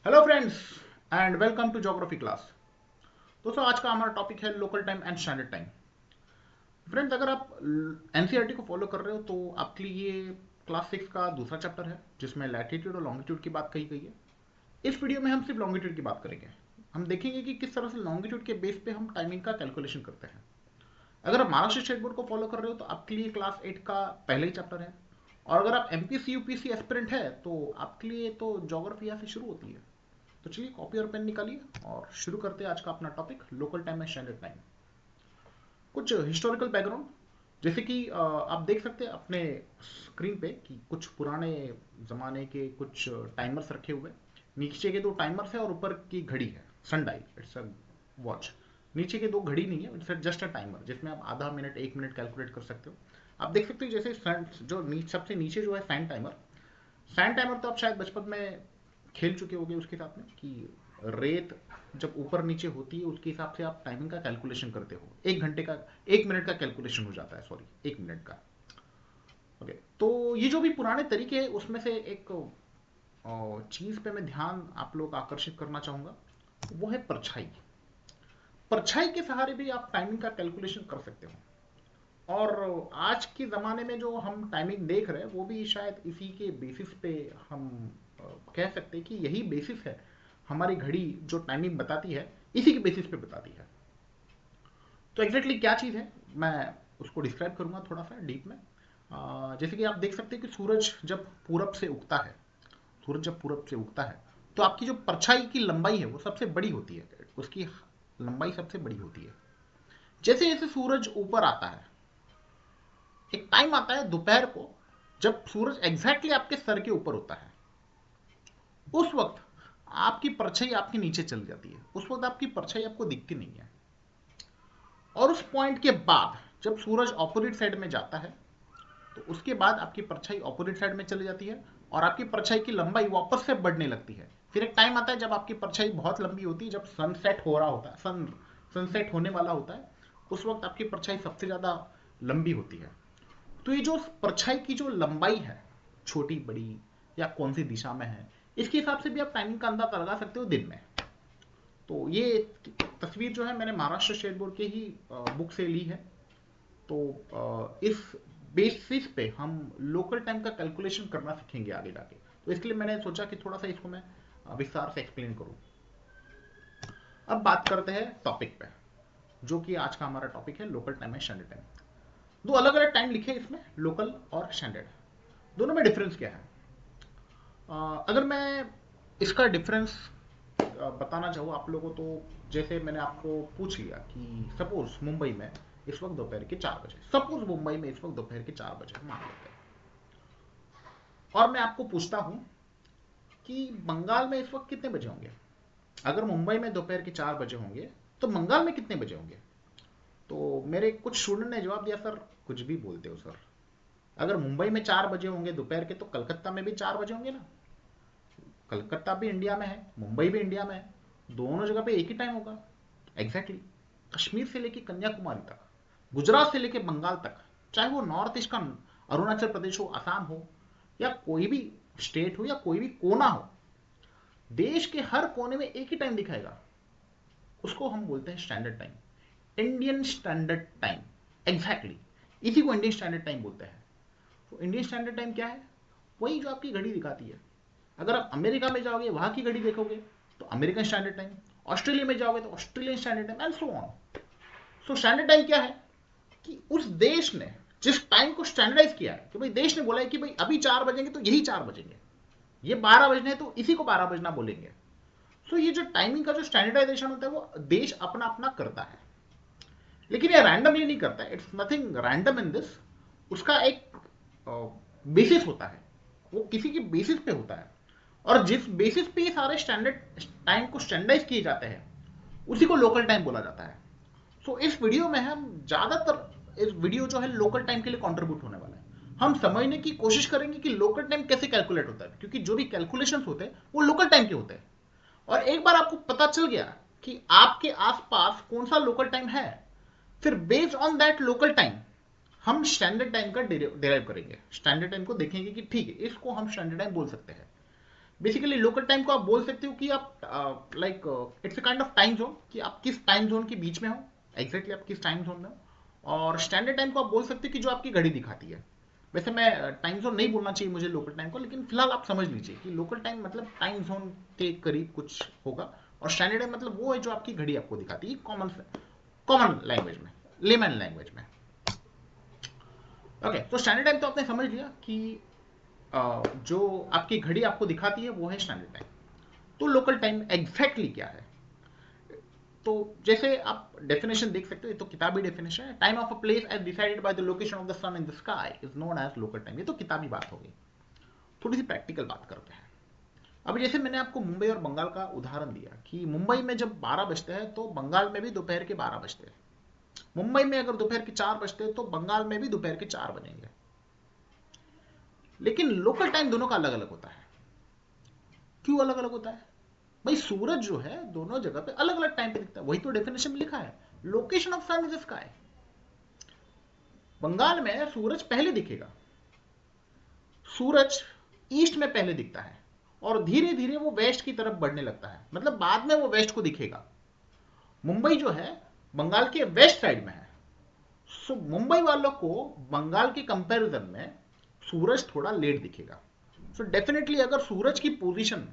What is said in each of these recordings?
Hello friends and welcome to geography class. दोस्तों आज का हमारा टॉपिक है local time and standard time. Friends अगर आप एनसीईआरटी को फॉलो कर रहे हो तो आपके लिए ये क्लास 6 का दूसरा चैप्टर है जिसमें लैटिट्यूड और लॉन्गिट्यूड की बात कही गई है। इस वीडियो में हम सिर्फ लॉन्गिट्यूड की बात करेंगे। हम देखेंगे कि किस तरह से लॉन्गिट्यूड के बेस पे हम टाइमिंग का कैलकुलेशन करते हैं। अगर आप महाराष्ट्र स्टेट बोर्ड को फॉलो कर रहे हो तो आपके लिए क्लास 8 का पहला ही चैप्टर है। और अगर आप एमपीसी यूपीसी एस्पिरेंट है तो आपके लिए तो ज्योग्राफी यहाँ से शुरू होती है। तो चलिए कॉपी और पेन निकालिए और शुरू करते हैं आज का अपना topic local time and standard time. कुछ हिस्टोरिकल बैकग्राउंड, जैसे कि आप देख सकते हैं अपने स्क्रीन पे कि कुछ पुराने ज़माने के कुछ टाइमर्स रखे हुए। नीचे के दो टाइमर्स है और ऊपर की घड़ी है, सन डायल, इट्स अ वॉच। नीचे के दो घड़ी नहीं है, इट्स जस्ट अ टाइमर जिसमें आप आधा मिनट 1 मिनट कैलकुलेट कर सकते हो। आप देख सकते हो जैसे सबसे नीचे जो है सैंड टाइमर। सैंड टाइमर तो आप शायद बचपन में खेल चुके होंगे उसके साथ में कि रेत जब ऊपर नीचे होती है उसके हिसाब से आप टाइमिंग का कैलकुलेशन करते हो। 1 घंटे का 1 मिनट का कैलकुलेशन हो जाता है, सॉरी 1 मिनट का। ओके, तो ये जो भी पुराने तरीके हैं उसमें से एक चीज पे मैं ध्यान आप लोग आकर्षित करना चाहूंगा, वो है परछाई। परछाई के सहारे भी आप टाइमिंग का कैलकुलेशन कर सकते हो। और आज के ज़माने में जो हम टाइमिंग देख रहे हैं वो भी शायद इसी के बेसिस पे हम अ, कह सकते हैं कि यही बेसिस है। हमारी घड़ी जो टाइमिंग बताती है इसी के बेसिस पे बताती है। तो एग्जैक्टली क्या चीज़ है मैं उसको डिस्क्राइब करूंगा थोड़ा सा डीप में। जैसे कि आप देख सकते हैं कि सूरज जब पूरब से उगता है, सूरज जब पूरब से उगता है तो आपकी जो परछाई की लंबाई है वो सबसे बड़ी होती है, उसकी लंबाई सबसे बड़ी होती है। जैसे जैसे सूरज ऊपर आता है, एक टाइम आता है दोपहर को जब सूरज एग्जैक्टली आपके सर के ऊपर होता है। उस वक्त आपकी परछाई आपके नीचे चल जाती है, उस वक्त आपकी परछाई आपको दिखती नहीं है। और उस पॉइंट के बाद जब सूरज ऑपोजिट साइड में जाता है तो उसके बाद आपकी परछाई ऑपोजिट साइड में चली जाती है और आपकी परछाई की लंबाई वापस से बढ़ने लगती है। फिर एक टाइम आता है जब आपकी परछाई बहुत लंबी होती है, जब सनसेट हो रहा होता है, सनसेट होने वाला होता है, उस वक्त आपकी परछाई सबसे ज़्यादा लंबी होती है। तो ये जो परछाई की जो लंबाई है, छोटी बड़ी या कौन सी दिशा में है, इसके हिसाब से भी आप टाइमिंग का अंदाजा लगा सकते हो दिन में। तो ये तस्वीर जो है मैंने महाराष्ट्र स्टेट बोर्ड के ही बुक से ली है। तो इस बेसिस पे हम लोकल टाइम का कैलकुलेशन करना सीखेंगे आगे जाके। तो इसके लिए मैंने सोचा कि थोड़ा सा इसको मैं विस्तार से एक्सप्लेन करूं। अब बात करते हैं टॉपिक पे, जो कि आज का हमारा टॉपिक है local time and standard time. दो अलग अलग टाइम लिखे हैं इसमें, लोकल और स्टैंडर्ड। दोनों में डिफरेंस क्या है? अगर मैं इसका डिफरेंस बताना चाहूँ आप लोगों को, तो जैसे मैंने आपको पूछ लिया कि सपोज मुंबई में इस वक्त दोपहर के 4 बजे, सपोज मुंबई में इस वक्त दोपहर के 4 बजे मान लेते हैं। और मैं आपको पूछता हूँ कि बंगाल में इस वक्त कितने बजे होंगे। अगर मुंबई में दोपहर के 4 बजे होंगे तो बंगाल में कितने बजे होंगे? तो मेरे कुछ स्टूडेंट ने जवाब दिया, सर कुछ भी बोलते हो सर, अगर मुंबई में 4 बजे होंगे दोपहर के तो कलकत्ता में भी 4 बजे होंगे ना। कलकत्ता भी इंडिया में है, मुंबई भी इंडिया में है, दोनों जगह पे एक ही टाइम होगा। Exactly exactly। कश्मीर से लेके कन्याकुमारी तक, गुजरात से लेके बंगाल तक, चाहे वो नॉर्थ ईस्ट का अरुणाचल प्रदेश हो, असम हो, या कोई भी स्टेट हो या कोई भी कोना हो, देश के हर कोने में एक ही टाइम दिखाएगा। उसको हम बोलते हैं standard time, Indian standard time. Exactly इसी को इंडियन स्टैंडर्ड टाइम बोलते हैं। तो इंडियन स्टैंडर्ड टाइम क्या है? वही जो आपकी घड़ी दिखाती है। अगर आप अमेरिका में जाओगे वहां की घड़ी देखोगे तो अमेरिकन स्टैंडर्ड टाइम, ऑस्ट्रेलिया में जाओगे तो Australian standard time and so on. So standard time क्या है कि उस देश ने जिस टाइम को स्टैंडर्डाइज किया है, कि भाई देश ने बोला है कि भाई अभी 4 बजेंगे तो यही 4 बजेंगे, ये 12 बजने तो इसी को 12 बजना बोलेंगे। सो ये जो टाइमिंग का जो स्टैंडर्डाइजेशन होता है वो देश अपना अपना करता है। लेकिन ये रैंडमली नहीं करता है, it's nothing random in this. उसका एक बेसिस होता है, वो किसी के बेसिस पे होता है। और जिस बेसिस पे ये सारे स्टैंडर्ड टाइम को स्टैंडर्डाइज किए जाते हैं उसी को लोकल टाइम बोला जाता है। सो इस वीडियो में हम ज्यादातर, इस वीडियो जो है लोकल टाइम के लिए कंट्रीब्यूट होने वाला है। हम समझने की कोशिश करेंगे कि लोकल टाइम कैसे कैलकुलेट होता है, क्योंकि जो भी कैलकुलेशंस होते हैं वो लोकल टाइम के होते हैं। और एक बार आपको पता चल गया कि आपके आसपास कौन सा लोकल टाइम है, फिर based on that local time हम स्टैंडर्ड टाइम का डिराइव करेंगे। स्टैंडर्ड टाइम को देखेंगे कि ठीक है इसको हम स्टैंडर्ड टाइम बोल सकते हैं। बेसिकली लोकल टाइम को आप बोल सकते हो कि आप like it's a kind of time zone, कि आप किस टाइम जोन के बीच में हो, एग्जैक्टली आप किस टाइम जोन में हो। और स्टैंडर्ड टाइम को आप बोल सकते हो कि जो आपकी घड़ी दिखाती है। वैसे मैं टाइम जोन नहीं बोलना चाहिए मुझे लोकल टाइम को, लेकिन फिलहाल आप समझ लीजिए कि लोकल टाइम मतलब टाइम जोन के करीब कुछ होगा, और स्टैंडर्ड टाइम मतलब वो है जो आपकी घड़ी आपको दिखाती है कॉमन कॉमन लैंग्वेज में, लेमन लैंग्वेज में। ओके, तो स्टैंडर्ड टाइम तो आपने समझ लिया कि जो आपकी घड़ी आपको दिखाती है वो है स्टैंडर्ड टाइम। तो लोकल टाइम एग्जैक्टली क्या है? तो जैसे आप डेफिनेशन देख सकते हो, ये तो किताबी डेफिनेशन है। Time of a place as decided by the location of the sun in the sky is known as local time. ये तो किताबी बात हो गई। थोड़ी सी प्रैक्टिकल बात करते हैं। अब जैसे मैंने आपको मुंबई और बंगाल का उदाहरण दिया कि मुंबई में जब 12 बजते हैं तो बंगाल में भी दोपहर के 12 बजते हैं। मुंबई में अगर दोपहर के 4 बजते हैं तो बंगाल में भी दोपहर के 4 बजेंगे। लेकिन लोकल टाइम दोनों का अलग अलग होता है। क्यों अलग अलग होता है? भाई सूरज जो है दोनों जगह पे अलग अलग टाइम पे दिखता है, वही तो डेफिनेशन में लिखा है, location of sun is sky. Bengal में सूरज पहले दिखेगा, सूरज ईस्ट में पहले दिखता है और धीरे धीरे वो वेस्ट की तरफ बढ़ने लगता है, मतलब बाद में वो वेस्ट को दिखेगा। मुंबई जो है बंगाल के वेस्ट साइड में है। सो मुंबई वालों को बंगाल के कंपैरिजन में सूरज थोड़ा लेट दिखेगा। सो डेफिनेटली अगर सूरज की पोजीशन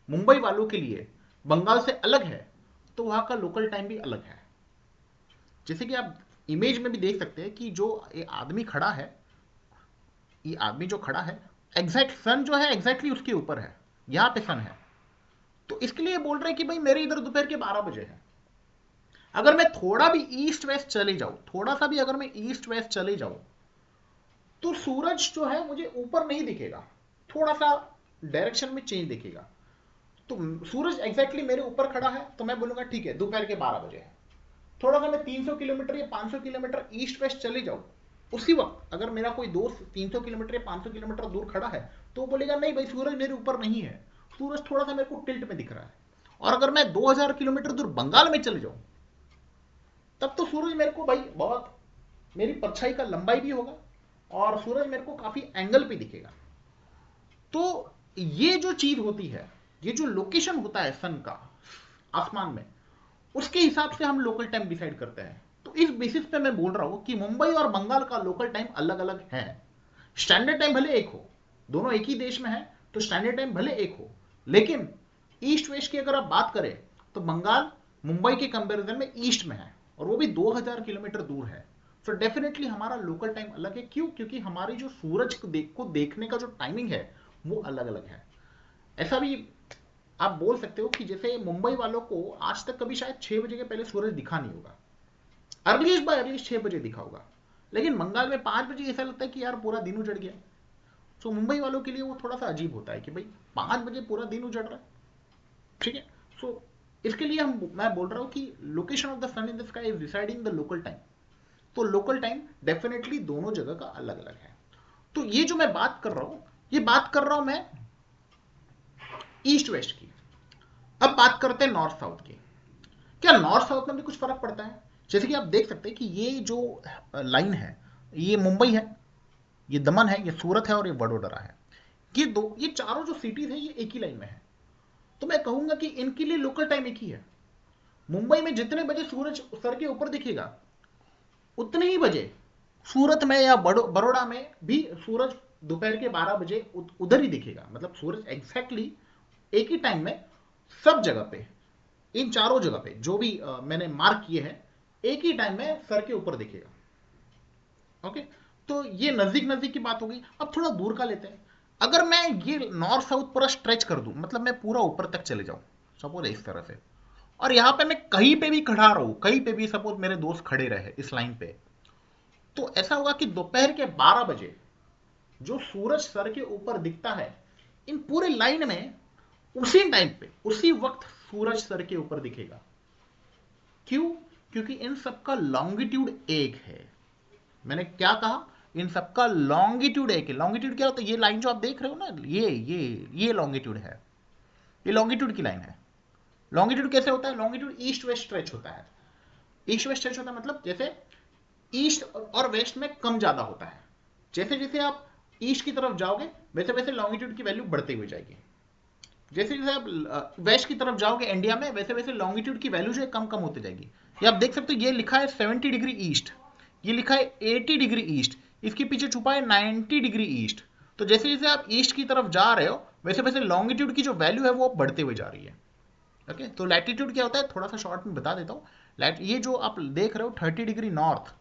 मुंबई वालों के लिए बंगाल से अलग है तो वहां का लोकल टाइम भी अलग है। जैसे कि आप इमेज में भी देख सकते हैं कि जो ये आदमी खड़ा है, ये आदमी जो खड़ा है, एग्जैक्ट सन जो है एग्जैक्टली उसके ऊपर है, यहां पे सन है। तो इसके लिए बोल रहे हैं कि भाई मेरे इधर दोपहर के 12 बजे है। अगर मैं थोड़ा भी ईस्ट वेस्ट चले जाऊं, थोड़ा सा भी अगर मैं ईस्ट वेस्ट चले जाऊं, तो सूरज जो है मुझे ऊपर नहीं दिखेगा, थोड़ा सा डायरेक्शन में चेंज दिखेगा। तो सूरज एग्जैक्टली मेरे ऊपर खड़ा है तो मैं बोलूंगा ठीक है दोपहर के 12 बजे है। थोड़ा सा मैं 300 किलोमीटर या 500 किलोमीटर ईस्ट वेस्ट चले जाऊं, उसी वक्त अगर मेरा कोई दोस्त 300 किलोमीटर या 500 किलोमीटर दूर खड़ा है तो वो बोलेगा नहीं भाई सूरज मेरे ऊपर नहीं है, सूरज थोड़ा सा मेरे को टिल्ट में दिख रहा है। और अगर मैं 2000 किलोमीटर दूर बंगाल में चले जाऊं, तब तो सूरज मेरे को भाई बहुत, मेरी परछाई का लंबाई भी होगा और सूरज मेरे को काफी एंगल पे दिखेगा। तो ये जो चीज होती है, ये जो लोकेशन होता है सन का आसमान में, उसके हिसाब से हम लोकल टाइम डिसाइड करते हैं। तो इस बेसिस पे मैं बोल रहा हूं कि मुंबई और बंगाल का लोकल टाइम अलग अलग है। स्टैंडर्ड टाइम भले एक हो, दोनों एक ही देश में है, तो स्टैंडर्ड टाइम भले एक हो, लेकिन ईस्ट वेस्ट की अगर आप बात करें तो बंगाल मुंबई के कंपैरिजन में ईस्ट में है और वो भी 2000 किलोमीटर दूर है। तो डेफिनेटली हमारा लोकल टाइम अलग है। क्यों? क्योंकि हमारी जो सूरज को देखने का जो टाइमिंग है वो अलग अलग है। ऐसा भी आप बोल सकते हो कि जैसे मुंबई वालों को आज तक कभी शायद 6 बजे के पहले सूरज दिखा नहीं होगा, अर्लीस्ट बाय अर्लीस्ट 6 बजे दिखा होगा। लेकिन बंगाल में 5 बजे ऐसा लगता है कि यार पूरा दिन उजड़ गया। तो मुंबई वालों के लिए वो थोड़ा सा अजीब होता है कि भाई 5 बजे पूरा दिन उजड़ रहा है। ठीक है। सो इसके लिए मैं बोल रहा हूं कि location of the sun in the sky is deciding the local time. तो लोकल टाइम डेफिनेटली दोनों जगह का अलग अलग है। तो ये जो मैं बात कर रहा हूं, ये बात कर रहा हूं मैं ईस्ट वेस्ट की। अब बात करते हैं नॉर्थ साउथ की। क्या नॉर्थ साउथ में भी कुछ फर्क पड़ता है? जैसे कि आप देख सकते हैं कि ये जो लाइन है, ये मुंबई है, ये दमन है, ये सूरत है और ये वडोदरा है। ये चारों जो सिटीज है ये एक ही लाइन में है। तो मैं कहूंगा कि इनके लिए लोकल टाइम एक ही है। मुंबई में जितने बजे सूरज सर के ऊपर दिखेगा, उतने ही बजे सूरत में या बड़ौदा में भी सूरज दोपहर के 12 बजे उधर ही दिखेगा। मतलब सूरज एग्जैक्टली एक ही टाइम में सब जगह पे, इन चारों जगह पे जो भी मैंने मार्क किए हैं, एक ही टाइम में सर के ऊपर दिखेगा। ओके, तो ये नजदीक नजदीक की बात हो गई। अब थोड़ा दूर का लेते हैं। अगर मैं ये नॉर्थ साउथ पूरा स्ट्रेच कर दूं, मतलब मैं पूरा ऊपर तक चले जाऊं, सपोज इस तरह से, और यहां पे मैं कहीं पे भी खड़ा रहूं, कहीं पे भी सपोज मेरे दोस्त खड़े रहे इस लाइन पे, तो ऐसा होगा कि दोपहर के 12 बजे जो सूरज सर के ऊपर दिखता है, इन पूरे लाइन में उसी टाइम पे उसी वक्त सूरज सर के ऊपर दिखेगा। क्यों? क्योंकि इन सबका लॉन्गिट्यूड एक है। मैंने क्या कहा? इन सबका लॉन्गिट्यूड एक है। लॉन्गिट्यूड क्या होता है? ये लाइन जो आप देख रहे हो ना, ये लॉन्गिट्यूड है, ये लॉन्गिट्यूड की लाइन है। लॉन्गिट्यूड कैसे होता है? लॉन्गिट्यूड ईस्ट वेस्ट स्ट्रेच होता है। ईस्ट वेस्ट स्ट्रेच होता है मतलब जैसे ईस्ट और वेस्ट में कम ज्यादा होता है। जैसे जैसे आप ईस्ट की तरफ जाओगे वैसे वैसे लॉन्गिट्यूड की वैल्यू बढ़ती हुई जाएगी। जैसे जैसे आप वेस्ट की तरफ जाओगे इंडिया में, वैसे वैसे लॉन्गिट्यूड की वैल्यू जो है कम कम होती जाएगी। ये आप देख सकते हो, ये लिखा है 70 डिग्री ईस्ट, ये लिखा है 80 डिग्री ईस्ट, इसके पीछे छुपा है 90 डिग्री ईस्ट। तो जैसे जैसे आप ईस्ट की तरफ जा रहे हो, वैसे वैसे लॉन्गिट्यूड की जो वैल्यू है वो बढ़ते हुए जा रही है। ओके, तो लैटिट्यूड क्या होता है थोड़ा सा शॉर्ट में बता देता हूँ। ये जो आप देख रहे हो 30 degree north,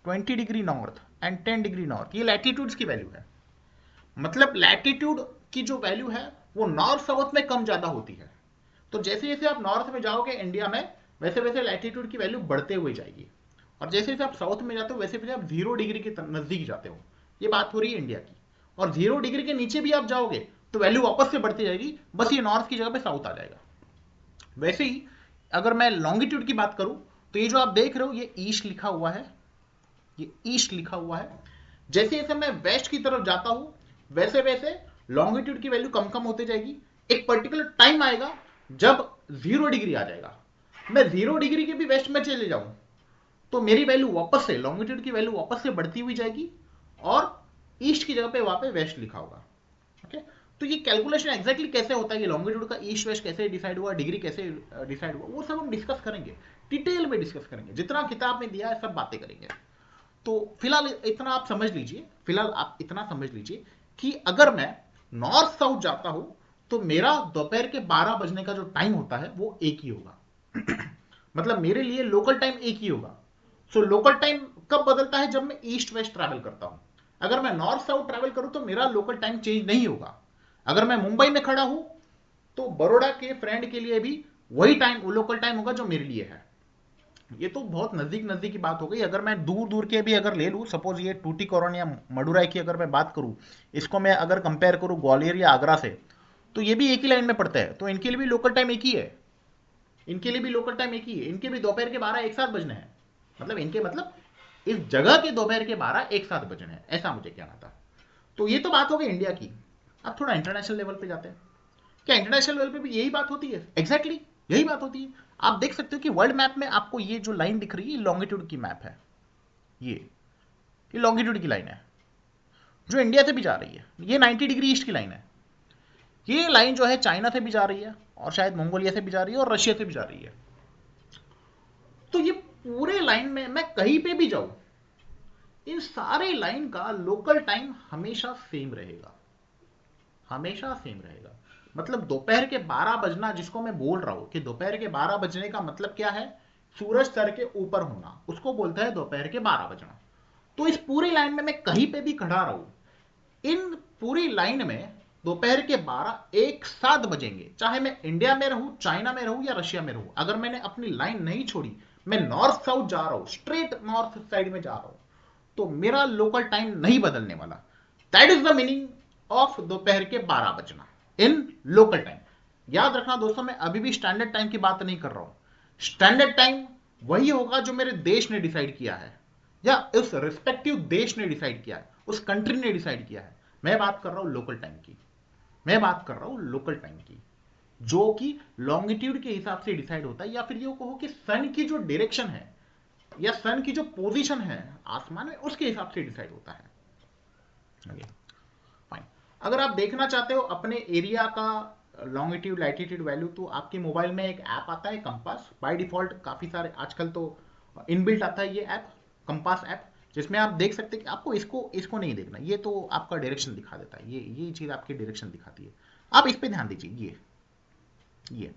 20 degree north and 10 degree north, ये लैटिट्यूड्स की वैल्यू है। मतलब लैटिट्यूड की जो वैल्यू है वो नॉर्थ साउथ में कम ज्यादा होती है। तो जैसे जैसे आप नॉर्थ में जाओगे इंडिया में, वैसे वैसे लैटिट्यूड की वैल्यू बढ़ते हुए जाएगी। और जैसे जैसे आप साउथ में जाते हो, वैसे वैसे आप 0 डिग्री के नजदीक जाते हो। ये बात हो रही है इंडिया की। और 0 डिग्री के नीचे भी आप जाओगे तो वैल्यू वापस से बढ़ती जाएगी, बस ये नॉर्थ की जगह पे साउथ आ जाएगा। वैसे ही अगर मैं लॉन्गिट्यूड की बात करूं, तो ये जो आप देख रहे हो ये ईस्ट लिखा हुआ है, ये ईस्ट लिखा हुआ है। जैसे जैसे मैं वेस्ट की तरफ जाता हूं, वैसे वैसे लॉन्गिट्यूड की वैल्यू कम कम होती जाएगी। एक पर्टिकुलर टाइम आएगा जब 0 डिग्री आ जाएगा। मैं 0 डिग्री के भी वेस्ट में चले जाऊं तो मेरी वैल्यू वापस से, लॉन्गिट्यूड की वैल्यू वापस से बढ़ती हुई जाएगी, और ईस्ट की जगह पे वहां पे वेस्ट लिखा होगा। ओके, तो ये कैलकुलेशन एग्जैक्टली कैसे होता है, ये लॉन्गिट्यूड का ईस्ट वेस्ट कैसे डिसाइड हुआ, डिग्री कैसे डिसाइड हुआ, वो सब हम डिस्कस करेंगे, डिटेल में डिस्कस करेंगे, जितना किताब में दिया है सब बातें करेंगे। तो फिलहाल इतना आप समझ लीजिए, फिलहाल आप इतना समझ लीजिए कि अगर मैं नॉर्थ साउथ जाता हूं तो मेरा दोपहर के 12 बजने का जो टाइम होता है वो एक ही होगा। मतलब मेरे लिए लोकल टाइम एक ही होगा। सो लोकल टाइम कब बदलता है, जब मैं ईस्ट वेस्ट ट्रैवल करता हूं। अगर मैं नॉर्थ साउथ ट्रैवल करूं तो मेरा लोकल टाइम चेंज नहीं होगा। अगर मैं मुंबई में खड़ा हूं तो बड़ौदा के फ्रेंड के लिए भी वही टाइम, लोकल टाइम होगा जो मेरे लिए है। ये तो बहुत नजदीक नजदीक की बात हो गई। अगर मैं दूर दूर के भी अगर ले लूँ, सपोज ये टूटीकोरन या मडुराई की अगर मैं बात करूँ, इसको मैं अगर कंपेयर करूँ ग्वालियर या आगरा से, तो ये भी एक ही लाइन में पड़ता है, तो इनके लिए भी लोकल टाइम एक ही है। इनके लिए भी लोकल टाइम एक ही है, इनके भी दोपहर के 12 एक साथ बजने हैं। मतलब इनके मतलब इस जगह के दोपहर के 12 एक साथ बजने हैं, ऐसा मुझे कहना था। तो ये तो बात हो गई इंडिया की। अब थोड़ा इंटरनेशनल लेवल पे जाते हैं। क्या इंटरनेशनल लेवल पे भी यही बात होती है? एग्जैक्टली यही बात होती है। आप देख सकते हो कि वर्ल्ड मैप में आपको ये जो लाइन दिख रही है लॉन्गिट्यूड की मैप है। ये लॉन्गिट्यूड की लाइन है जो इंडिया से भी जा रही है। ये 90 डिग्री ईस्ट की लाइन है। ये लाइन जो है चाइना से भी जा रही है, और शायद मंगोलिया से भी जा रही है, और रशिया से भी जा रही है। तो ये पूरे लाइन में मैं कहीं पे भी जाऊं, इन सारे लाइन का लोकल टाइम हमेशा सेम रहेगा, हमेशा सेम रहेगा। मतलब दोपहर के 12 बजना जिसको मैं बोल रहा हूं कि दोपहर के 12 बजने का मतलब क्या है, सूरज सर के ऊपर होना, उसको बोलता है दोपहर के 12 बजना। तो इस पूरी लाइन में मैं कहीं पे भी खड़ा रहूं, इन पूरी लाइन में दोपहर के 12 एक साथ बजेंगे, चाहे मैं इंडिया में रहूं, चाइना में रहूं या रशिया में रहूं। अगर मैंने अपनी लाइन नहीं छोड़ी, मैं नॉर्थ साउथ जा रहा हूं, स्ट्रेट नॉर्थ साइड में जा रहा हूं, तो मेरा लोकल टाइम नहीं बदलने वाला। That is the meaning of दोपहर के 12 बजना इन लोकल टाइम। याद रखना दोस्तों, मैं अभी भी स्टैंडर्ड टाइम की बात नहीं कर रहा हूं। स्टैंडर्ड टाइम वही होगा जो मेरे देश ने डिसाइड किया है, या उस रिस्पेक्टिव देश ने डिसाइड किया है, उस कंट्री ने डिसाइड किया है। मैं बात कर रहा हूं लोकल टाइम की, मैं बात कर रहा हूं लोकल टाइम की, जो कि लॉन्गिट्यूड के हिसाब से डिसाइड होता है, या फिर ये कहो कि सन की जो डायरेक्शन है या सन की जो पोजीशन है आसमान में, उसके हिसाब से डिसाइड होता है। Okay, fine. अगर आप देखना चाहते हो अपने एरिया का लॉन्गिट्यूड लैटिट्यूड वैल्यू, तो आपके मोबाइल में एक ऐप आता है कंपास। बाय डिफॉल्ट काफी सारे आजकल तो इनबिल्ट आता है ये ऐप, कंपास ऐप, जिसमें आप देख सकते हैं कि आपको इसको इसको नहीं देखना, ये तो आपका डायरेक्शन दिखा देता है, ये चीज आपकी डायरेक्शन दिखाती है। आप इस पे ध्यान दीजिए। ये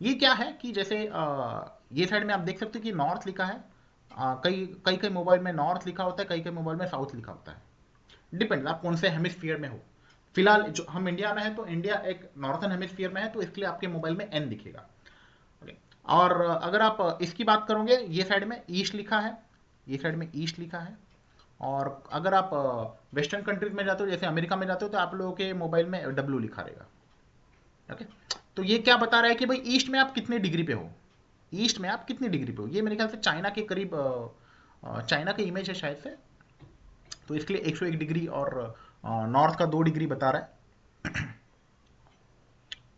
ये क्या है कि जैसे ये साइड में आप देख सकते हो कि नॉर्थ लिखा है। कई कई कई मोबाइल में नॉर्थ लिखा होता है, कई कई मोबाइल में साउथ लिखा होता है। डिपेंड आप कौन से हेमिस्फीयर में हो। फिलहाल जो हम इंडिया में है, तो इंडिया एक नॉर्थन हेमिस्फीयर में है, तो इसके लिए आपके मोबाइल में एन दिखेगा। ओके, और अगर आप इसकी बात करोगे, ये साइड में ईस्ट लिखा है, ये साइड में ईस्ट लिखा है। और अगर आप वेस्टर्न कंट्रीज में जाते हो, जैसे अमेरिका में जाते हो, तो आप लोगों के मोबाइल में डब्ल्यू लिखा रहेगा। ओके, तो ये क्या बता रहा है कि भाई ईस्ट में आप कितने डिग्री पे हो, ईस्ट में आप कितनी डिग्री पे हो। ये मेरे ख्याल से चाइना के करीब, चाइना की इमेज है शायद से, तो इसके लिए 101 डिग्री, और नॉर्थ का 2 डिग्री बता रहा है।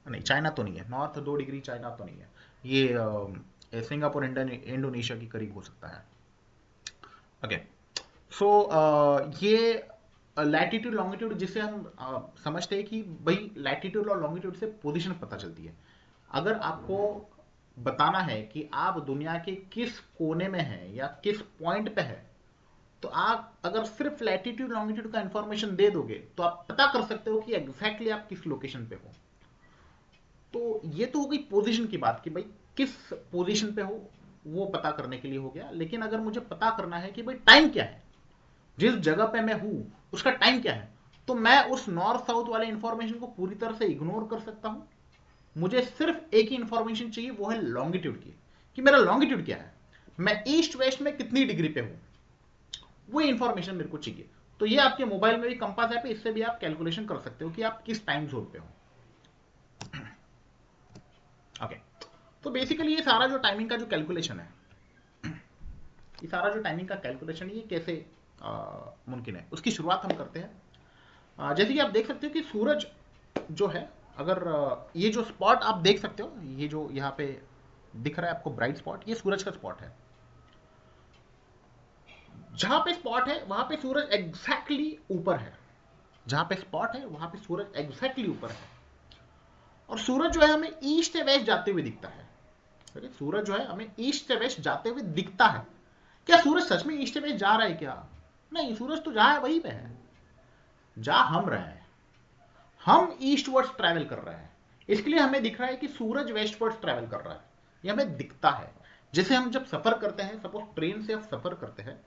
नहीं, चाइना तो नहीं है, नॉर्थ 2 डिग्री चाइना तो नहीं है। ये सिंगापुर इंडोनेशिया के करीब हो सकता है। ओके, सो ये लैटिट्यूड लॉन्गिट्यूड, जिसे हम समझते हैं कि भाई लैटिट्यूड और लॉन्गिट्यूड से पोजीशन पता चलती है। अगर आपको बताना है कि आप दुनिया के किस कोने में हैं या किस पॉइंट पे है, तो आप अगर सिर्फ लैटिट्यूड लॉन्गिट्यूड का इंफॉर्मेशन दे दोगे तो आप पता कर सकते हो कि एग्जैक्टली आप किस लोकेशन पे हो। तो ये तो हो गई पोजीशन की बात कि भाई किस पोजीशन पे हो, वो पता करने के लिए हो गया। लेकिन अगर मुझे पता करना है कि भाई टाइम क्या है, जिस जगह पे मैं हूं उसका टाइम क्या है, तो मैं उस नॉर्थ साउथ वाले इंफॉर्मेशन को पूरी तरह से इग्नोर कर सकता हूं। मुझे सिर्फ एक ही इंफॉर्मेशन चाहिए, वो है लॉन्गिट्यूड की, कि मेरा लॉन्गिट्यूड क्या है, मैं ईस्ट वेस्ट में कितनी डिग्री पे हूं, वो इंफॉर्मेशन मेरे को चाहिए। तो ये आपके मोबाइल में भी कंपास ऐप है, इससे भी आप कैलकुलेशन कर सकते हो कि आप किस टाइम जोन पे हो। ओके, तो बेसिकली ये सारा जो टाइमिंग का जो कैलकुलेशन है, ये सारा जो टाइमिंग का कैलकुलेशन ये कैसे मुमकिन है, उसकी शुरुआत हम करते हैं। जैसे कि आप देख सकते हो कि सूरज जो है, अगर ये जो स्पॉट आप देख सकते हो, ये जो यहाँ पे दिख रहा है आपको ब्राइट स्पॉट, ये सूरज का स्पॉट है। जहां पे स्पॉट है वहां पे सूरज एग्जैक्टली ऊपर है, जहां पे स्पॉट है वहां पे सूरज एग्जैक्टली ऊपर है। और सूरज जो है हमें ईस्ट से वेस्ट जाते हुए दिखता है। सूरज जो है हमें ईस्ट से वेस्ट जाते हुए दिखता है। क्या सूरज सच में ईस्ट से वेस्ट जा रहा है क्या? नहीं, सूरज तो जहां है वहीं पे है जहां हम रहे हैं। हम ईस्टवर्ड्स ट्रैवल कर रहे हैं, इसके लिए हमें दिख रहा है कि सूरज वेस्टवर्ड्स ट्रैवल कर रहा है, ये हमें दिखता है। जैसे हम जब सफर करते हैं, सपोज ट्रेन से आप सफर करते हैं,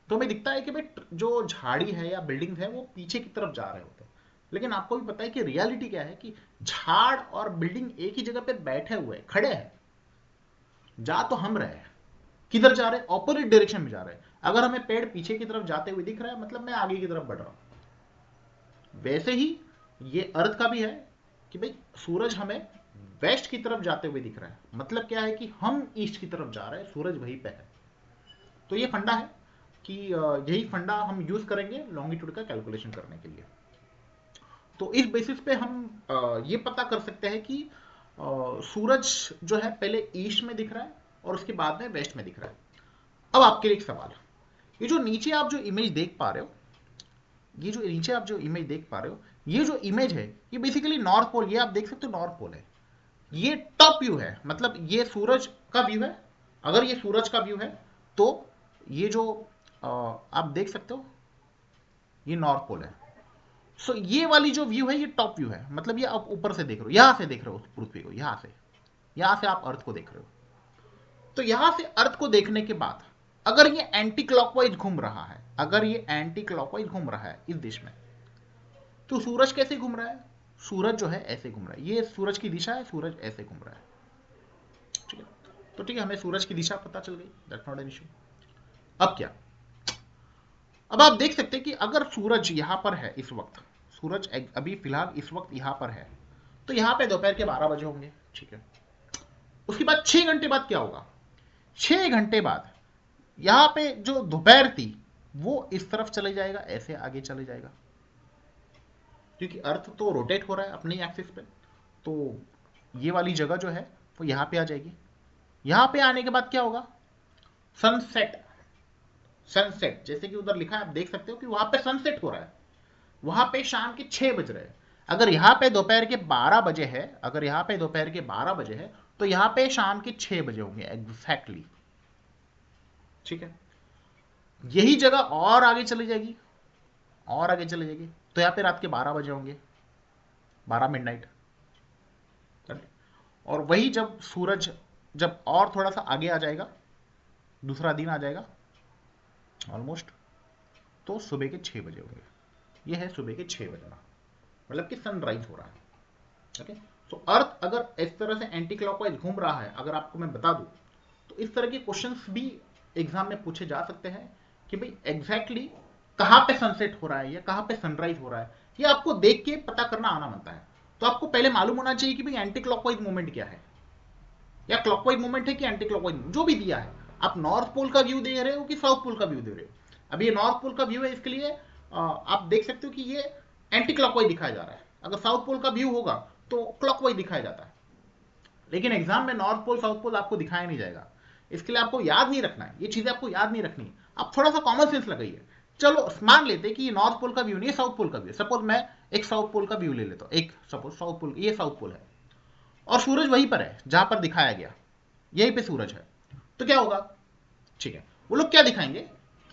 तो हमें दिखता है कि भाई जो झाड़ी है या बिल्डिंग है वो पीछे की तरफ जा रहे होते हैं। लेकिन आपको भी पता है कि रियलिटी क्या है, कि झाड़ और बिल्डिंग एक ही जगह पे बैठे हुए हैं, खड़े हैं। जा तो हम रहे हैं, किधर जा रहे हैं? ऑपोजिट डायरेक्शन में जा रहे हैं। अगर हमें पेड़ पीछे की तरफ जाते हुए दिख रहा है, मतलब मैं आगे की तरफ बढ़ रहा हूं। वैसे ही ये अर्थ का भी है कि भाई सूरज हमें वेस्ट की तरफ जाते हुए दिख रहा है, मतलब क्या है कि हम ईस्ट की तरफ जा रहे हैं, सूरज वहीं पे है। तो ये फंडा है कि यही फंडा हम यूज करेंगे लॉन्गिट्यूड का कैलकुलेशन करने के लिए। तो इस बेसिस पे हम ये पता कर सकते हैं कि सूरज जो है पहले ईस्ट में दिख रहा है और उसके बाद में वेस्ट में दिख रहा है। अब आपके लिए एक सवाल, ये जो नीचे आप जो इमेज देख पा रहे हो, ये जो नीचे आप जो इमेज देख पा रहे हो, ये जो इमेज है ये बेसिकली नॉर्थ पोल, ये आप देख सकते हो नॉर्थ पोल है। ये टॉप व्यू है, मतलब ये सूरज का व्यू है। अगर ये सूरज का व्यू है तो ये जो आप देख सकते हो ये नॉर्थ पोल है। सो ये वाली जो व्यू है ये टॉप व्यू है, मतलब ये आप ऊपर से देख रहे हो, यहां से देख रहे हो पृथ्वी को, यहां से आप अर्थ को देख रहे हो। तो यहां से अर्थ को देखने के बाद अगर ये एंटी क्लॉकवाइज घूम रहा है, अगर ये एंटी क्लॉकवाइज घूम रहा है इस दिशा में, तो सूरज कैसे घूम रहा है? सूरज जो है ऐसे घूम रहा है, ये सूरज की दिशा है, सूरज ऐसे घूम रहा है। ठीक है, तो ठीक है, हमें सूरज की दिशा पता चल गई, दैट्स नॉट एन इशू। अब क्या, अब आप देख सकते हैं कि अगर सूरज यहां पर है इस वक्त, सूरज अभी फिलहाल इस वक्त यहां पर है, तो यहां पे दोपहर के 12 बजे होंगे। ठीक है, उसके बाद 6 घंटे बाद क्या होगा? 6 घंटे बाद यहां पे जो दोपहर थी वो इस तरफ चले जाएगा, ऐसे आगे चले जाएगा, क्योंकि अर्थ तो रोटेट हो रहा है अपनी एक्सिस पे। तो ये वाली जगह जो है वो यहां पे आ जाएगी। यहां पे आने के बाद क्या होगा? सनसेट, सनसेट जैसे कि उधर लिखा है, आप देख सकते हो कि वहां पे सनसेट हो रहा है, वहां पे शाम के 6 बज रहे हैं। अगर यहां पे दोपहर के 12 बजे है, अगर यहां पे दोपहर के 12 बजे है, तो यहां पे शाम के 6 बजे होंगे एग्जैक्टली। ठीक है, यही जगह और आगे चली जाएगी, और आगे चली जाएगी, तो यहाँ पे रात के 12 बजे होंगे, 12 मिडनाइट। और वही जब सूरज जब और थोड़ा सा आगे आ जाएगा, दूसरा दिन आ जाएगा ऑलमोस्ट, तो सुबह के 6 बजे होंगे। ये है सुबह के 6 बजना, मतलब कि सनराइज हो रहा है। ओके, तो अर्थ अगर इस तरह से एंटी क्लॉकवाइज घूम रहा है, अगर आपको मैं बता दूं, तो इस तरह के क्वेश्चंस भी एग्जाम में पूछे जा सकते हैं कि भाई एग्जैक्टली कहां पे सनसेट हो रहा है या कहां पे सनराइज हो रहा है, ये आपको देख के पता करना आना बनता है। तो आपको पहले मालूम होना चाहिए कि भाई एंटी क्लॉकवाइज मूवमेंट क्या है, या क्लॉकवाइज मूवमेंट है कि एंटी क्लॉकवाइज, जो भी दिया है। आप नॉर्थ पोल का व्यू दे रहे हो कि साउथ पोल का व्यू दे रहे हो? अभी ये नॉर्थ पोल का व्यू है, इसके लिए आप देख सकते हो कि ये एंटी क्लॉकवाइज दिखाया जा रहा है। अगर साउथ पोल का व्यू होगा तो क्लॉकवाइज दिखाया जाता है। लेकिन एग्जाम में नॉर्थ पोल साउथ पोल आपको दिखाया नहीं जाएगा, इसके लिए आपको याद नहीं रखना है, ये चीजें आपको याद नहीं रखनी है। आप थोड़ा सा कॉमन सेंस लगाइए, चलो मान लेते कि ये नॉर्थ पोल का व्यू नहीं है, साउथ पोल का व्यू। सपोज मैं एक साउथ पोल का व्यू ले लेता हूँ, एक सपोज साउथ पोल, ये साउथ पोल है और सूरज वहीं पर है जहां पर दिखाया गया, यहीं पे सूरज है। तो क्या होगा, ठीक है, वो लोग क्या दिखाएंगे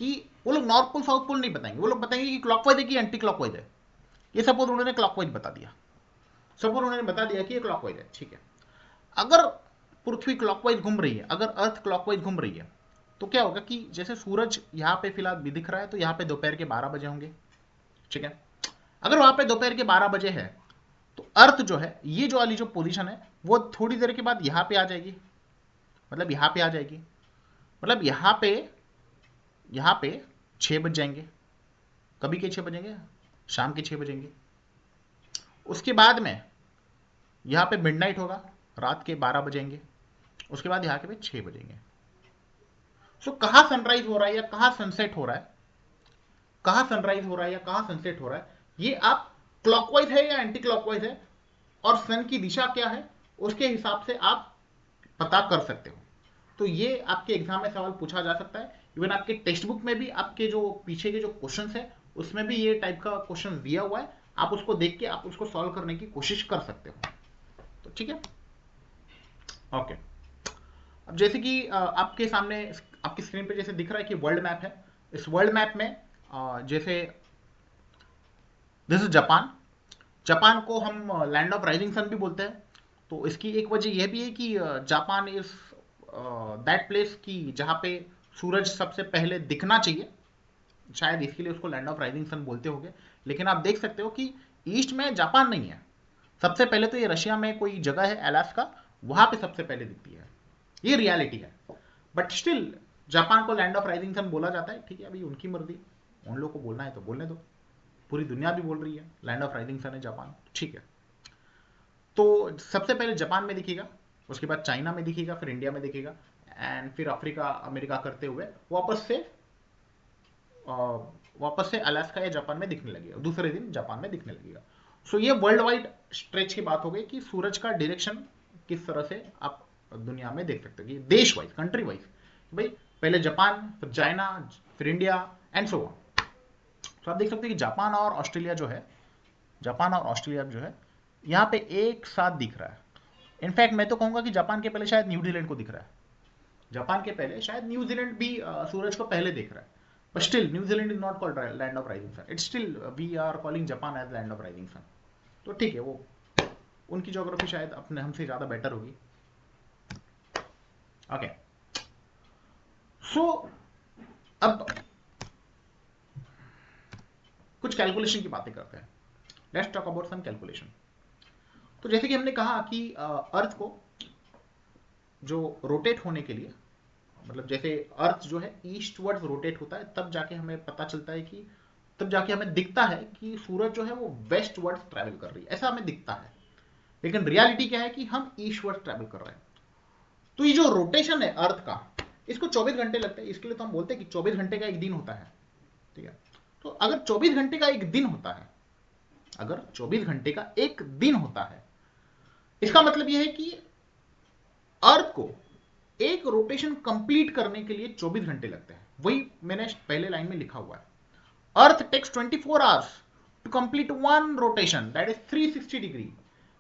कि वो लोग नॉर्थ पोल साउथ पोल नहीं बताएंगे, वो लोग बताएंगे कि क्लॉकवाइज है कि एंटी क्लॉकवाइज है। ये सपोज उन्होंने क्लॉकवाइज बता दिया, सपोज उन्होंने बता दिया कि ये क्लॉकवाइज है, ठीक है। अगर पृथ्वी क्लॉकवाइज घूम रही है, अगर अर्थ क्लॉकवाइज घूम रही है, तो क्या होगा कि जैसे सूरज यहाँ पे फिलहाल भी दिख रहा है, तो यहाँ पे दोपहर के 12 बजे होंगे, ठीक है। अगर वहां पे दोपहर के 12 बजे है, तो अर्थ जो है, ये जो वाली जो पोजीशन है, वो थोड़ी देर के बाद यहाँ पे आ जाएगी, मतलब यहाँ पे आ जाएगी, मतलब यहाँ पे 6 बज जाएंगे, कभी के 6 बजेंगे, शाम के 6 बजेंगे। उसके बाद में यहाँ पे मिडनाइट होगा, रात के 12 बजेंगे। उसके बाद यहाँ के पे 6 बजेंगे। सो कहाँ सनराइज हो रहा है या कहाँ सनसेट हो रहा है, कहाँ सनराइज हो रहा है या कहाँ सनसेट हो रहा है, ये आप क्लॉकवाइज है या एंटी क्लॉकवाइज है और सन की दिशा क्या है, उसके हिसाब से आप पता कर सकते हो। तो ये आपके एग्जाम में सवाल पूछा जा सकता है। इवन आपके टेक्स्ट बुक में भी आपके जो पीछे के जो क्वेश्चंस है, उसमें भी ये टाइप का क्वेश्चन दिया हुआ है। आप उसको देख के आप उसको सॉल्व करने की कोशिश कर सकते हो। तो ठीक है, ओके। अब जैसे कि आपके सामने आपकी स्क्रीन पे जैसे दिख रहा है कि वर्ल्ड मैप है। इस वर्ल्ड मैप में जैसे दिस इज जापान। जापान को हम लैंड ऑफ राइजिंग सन भी बोलते हैं। तो इसकी एक वजह यह भी है कि जापान इज दैट प्लेस की जहाँ पे सूरज सबसे पहले दिखना चाहिए, शायद इसके लिए उसको लैंड ऑफ राइजिंग सन बोलते होंगे। लेकिन आप देख सकते हो कि ईस्ट में जापान नहीं है। सबसे पहले तो ये रशिया में कोई जगह है अलास्का, वहां पे सबसे पहले दिखती है। ये रियलिटी है। बट स्टिल जापान को लैंड ऑफ राइजिंग सन बोला जाता है। ठीक है, अभी उनकी मर्जी, उन लोगों को बोलना है तो बोलने दो। पूरी दुनिया भी बोल रही है लैंड ऑफ राइजिंग सन है जापान, ठीक है। तो सबसे पहले जापान में दिखेगा, उसके बाद चाइना में दिखेगा, फिर इंडिया में दिखेगा, एंड फिर अफ्रीका अमेरिका करते हुए वापस से अलास्का या जापान में दिखने लगेगा, दूसरे दिन जापान में दिखने लगेगा। सो ये वर्ल्ड वाइड स्ट्रेच की बात हो गई कि सूरज का डायरेक्शन किस तरह से आप दुनिया में देख सकते हो, कि देश वाइज, कंट्री वाइज, भाई पहले जापान, फिर चाइना, फिर इंडिया एंड सो ऑन। तो आप देख सकते हैं कि जापान और ऑस्ट्रेलिया जो है, जापान और ऑस्ट्रेलिया जो है यहाँ पे एक साथ दिख रहा है। इनफैक्ट मैं तो कहूंगा कि जापान के पहले शायद न्यूजीलैंड को दिख रहा है, जापान के पहले शायद न्यूजीलैंड भी सूरज को पहले देख रहा है। But still New Zealand is not called land of rising sun, it's still we are calling Japan as land of rising sun. तो ठीक है, वो उनकी ज्योग्राफी शायद अपने हमसे ज़्यादा बेटर होगी। ओके, सो अब कुछ कैलकुलेशन की बातें करते हैं। Let's talk about some calculation. तो जैसे कि हमने कहा कि अर्थ को जो रोटेट होने के लिए, मतलब जैसे अर्थ जो है ईस्टवर्ड्स रोटेट होता है, तब जाके हमें पता चलता है कि, तब जाके हमें दिखता है कि सूरज जो है वो वेस्टवर्ड्स ट्रैवल कर रही है, ऐसा हमें दिखता है। लेकिन रियलिटी क्या है कि हम ईस्टवर्ड्स ट्रैवल कर रहे हैं। तो ये जो रोटेशन है अर्थ का, इसको 24 घंटे लगते हैं। इसके लिए तो हम बोलते हैं कि 24 घंटे का एक दिन होता है, ठीक है। तो अगर 24 घंटे का एक दिन होता है, अगर 24 घंटे का एक दिन होता है, इसका मतलब यह है कि अर्थ को एक रोटेशन कंप्लीट करने के लिए 24 घंटे लगते हैं। वही मैंने पहले लाइन में लिखा हुआ है, earth takes 24 hours to complete one rotation, that is 360 degree.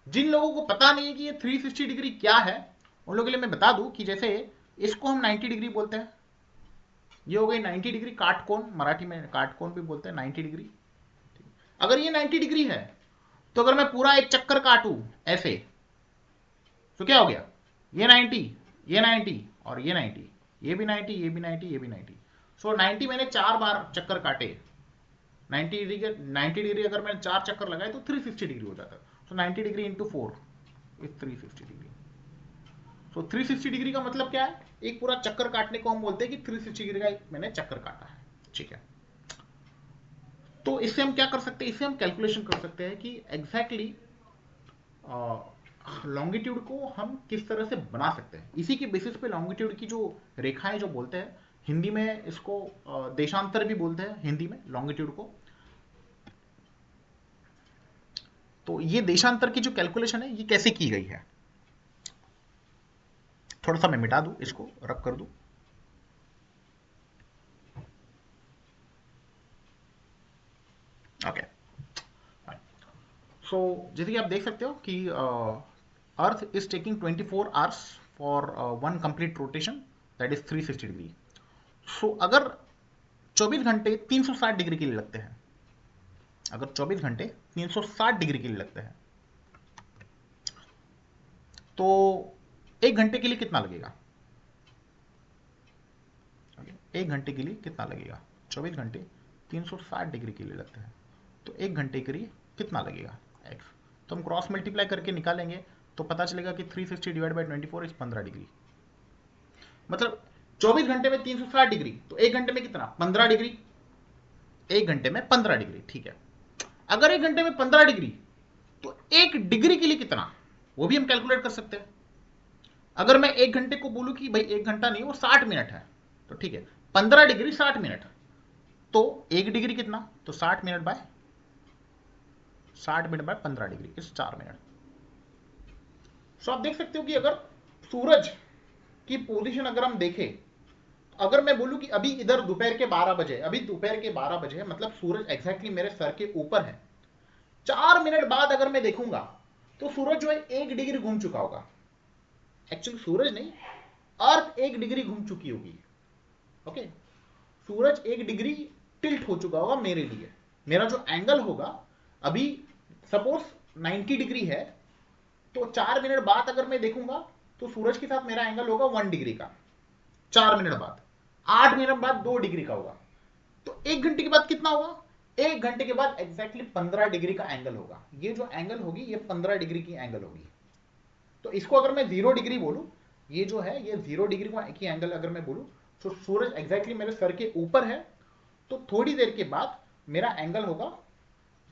जिन लोगों को पता नहीं है कि ये 360 डिग्री क्या है, उन लोगों के लिए मैं बता दूं कि जैसे इसको हम 90 डिग्री बोलते हैं, ये हो गई 90 डिग्री काटकोण, मराठी में काटकोण भी बोलते हैं 90 डिग्री। अगर ये 90 डिग्री है, तो अगर मैं पूरा एक चक्कर काटूं ऐसे, तो क्या हो गया, ये 90, ये 90 और ये 90, ये भी 90, ये भी 90, ये भी 90। सो 90 मैंने 4 बार चक्कर काटे, 90 डिग्री, 90 डिग्री अगर मैंने 4 चक्कर लगाए तो 360 डिग्री हो जाता है। सो 90 degree into 4 is 360 degree. So 360 degree का मतलब क्या है, एक पूरा चक्कर काटने को हम बोलते हैं कि 360 डिग्री का मैंने चक्कर काटा है, ठीक है। तो इससे हम क्या कर सकते हैं, इससे हम कैलकुलेशन कर सकते हैं कि एग्जैक्टली लॉन्गिट्यूड को हम किस तरह से बना सकते हैं। इसी के बेसिस पे लॉन्गिट्यूड की जो रेखाएं जो बोलते हैं, हिंदी में इसको देशांतर भी बोलते हैं, हिंदी में लॉन्गिट्यूड को। तो ये देशांतर की जो कैलकुलेशन है, ये कैसे की गई है, थोड़ा सा मैं मिटा दूं, इसको रब कर दूं। सो जैसे कि आप देख सकते हो कि earth is taking 24 hours for one complete rotation, that is 360 degree. So अगर 24 घंटे 360 डिग्री के लिए लगते हैं, अगर 24 घंटे 360 डिग्री के लिए लगते हैं, तो एक घंटे के लिए कितना लगेगा? एक घंटे के लिए कितना लगेगा? 24 घंटे 360 डिग्री के लिए लगते हैं, तो एक घंटे के लिए कितना लगेगा? एक्स। तो हम क्रॉस मल्टीप्लाई करके निकालेंगे तो पता चलेगा कि 360 डिवाइड बाई 24 इज 15 डिग्री। मतलब 24 घंटे में 360 डिग्री, तो एक घंटे में कितना? 15 डिग्री। एक घंटे में 15 डिग्री, ठीक है। अगर एक घंटे में 15 डिग्री, तो एक डिग्री के लिए कितना, वो भी हम कैलकुलेट कर सकते हैं। अगर मैं एक घंटे को बोलूं कि भाई एक घंटा नहीं, वो 60 मिनट है, तो ठीक है, 15 डिग्री 60 मिनट, तो एक डिग्री कितना? तो 60 मिनट बाय 15 डिग्री इस 4 मिनट। सो आप देख सकते हो कि अगर सूरज की पोजीशन अगर हम देखें, तो अगर मैं बोलूं कि अभी इधर दोपहर के 12 बजे, अभी दोपहर के 12 बजे है, मतलब सूरज एग्जैक्टली मेरे सर के ऊपर है। 4 मिनट बाद अगर मैं देखूंगा तो सूरज जो है 1 डिग्री घूम चुका होगा। एक्चुअली सूरज नहीं, अर्थ 1 डिग्री घूम चुकी होगी। ओके, सूरज 1 डिग्री टिल्ट हो चुका होगा मेरे लिए। मेरा जो एंगल होगा अभी सपोज 90 डिग्री है, तो 4 मिनट बाद अगर मैं देखूंगा तो सूरज के साथ मेरा एंगल होगा 1 डिग्री का। 4 मिनट बाद, 8 मिनट बाद 2 डिग्री का होगा, तो 1 घंटे के बाद कितना होगा? 1 घंटे के बाद एग्जैक्टली 15 डिग्री का एंगल होगा। ये जो एंगल होगी ये 15 डिग्री की एंगल होगी। तो इसको अगर मैं 0 डिग्री बोलूं, ये जो है ये 0 डिग्री की एंगल अगर मैं बोलूं, तो सूरज एग्जैक्टली मेरे सर के ऊपर है, तो थोड़ी देर के बाद मेरा एंगल होगा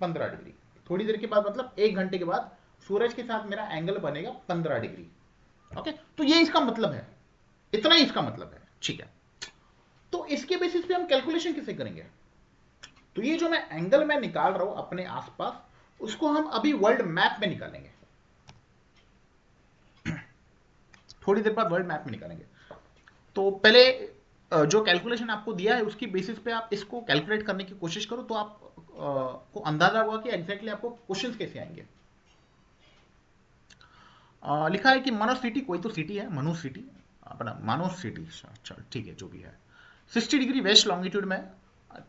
15 डिग्री। थोड़ी देर के बाद मतलब 1 घंटे के बाद सूरज के साथ मेरा एंगल बनेगा 15 डिग्री। ओके, तो ये इसका मतलब है, इतना ही इसका मतलब है, ठीक है। तो इसके बेसिस पे हम कैलकुलेशन कैसे करेंगे? तो ये जो मैं एंगल में निकाल रहा हूं अपने आसपास, उसको हम अभी वर्ल्ड मैप में निकालेंगे। थोड़ी देर बाद वर्ल्ड मैप में निकालेंगे। तो पहले जो कैलकुलेशन आपको दिया है उसकी बेसिस पे आप इसको कैलकुलेट करने की कोशिश करो, तो आप को अंदाजा होगा कि एग्जैक्टली आपको क्वेश्चंस कैसे आएंगे। लिखा है कि मनोज सिटी, कोई तो सिटी है, मनोज सिटी, अपना मनोज सिटी, अच्छा ठीक है, जो भी है 60 डिग्री वेस्ट लॉन्गिट्यूड में।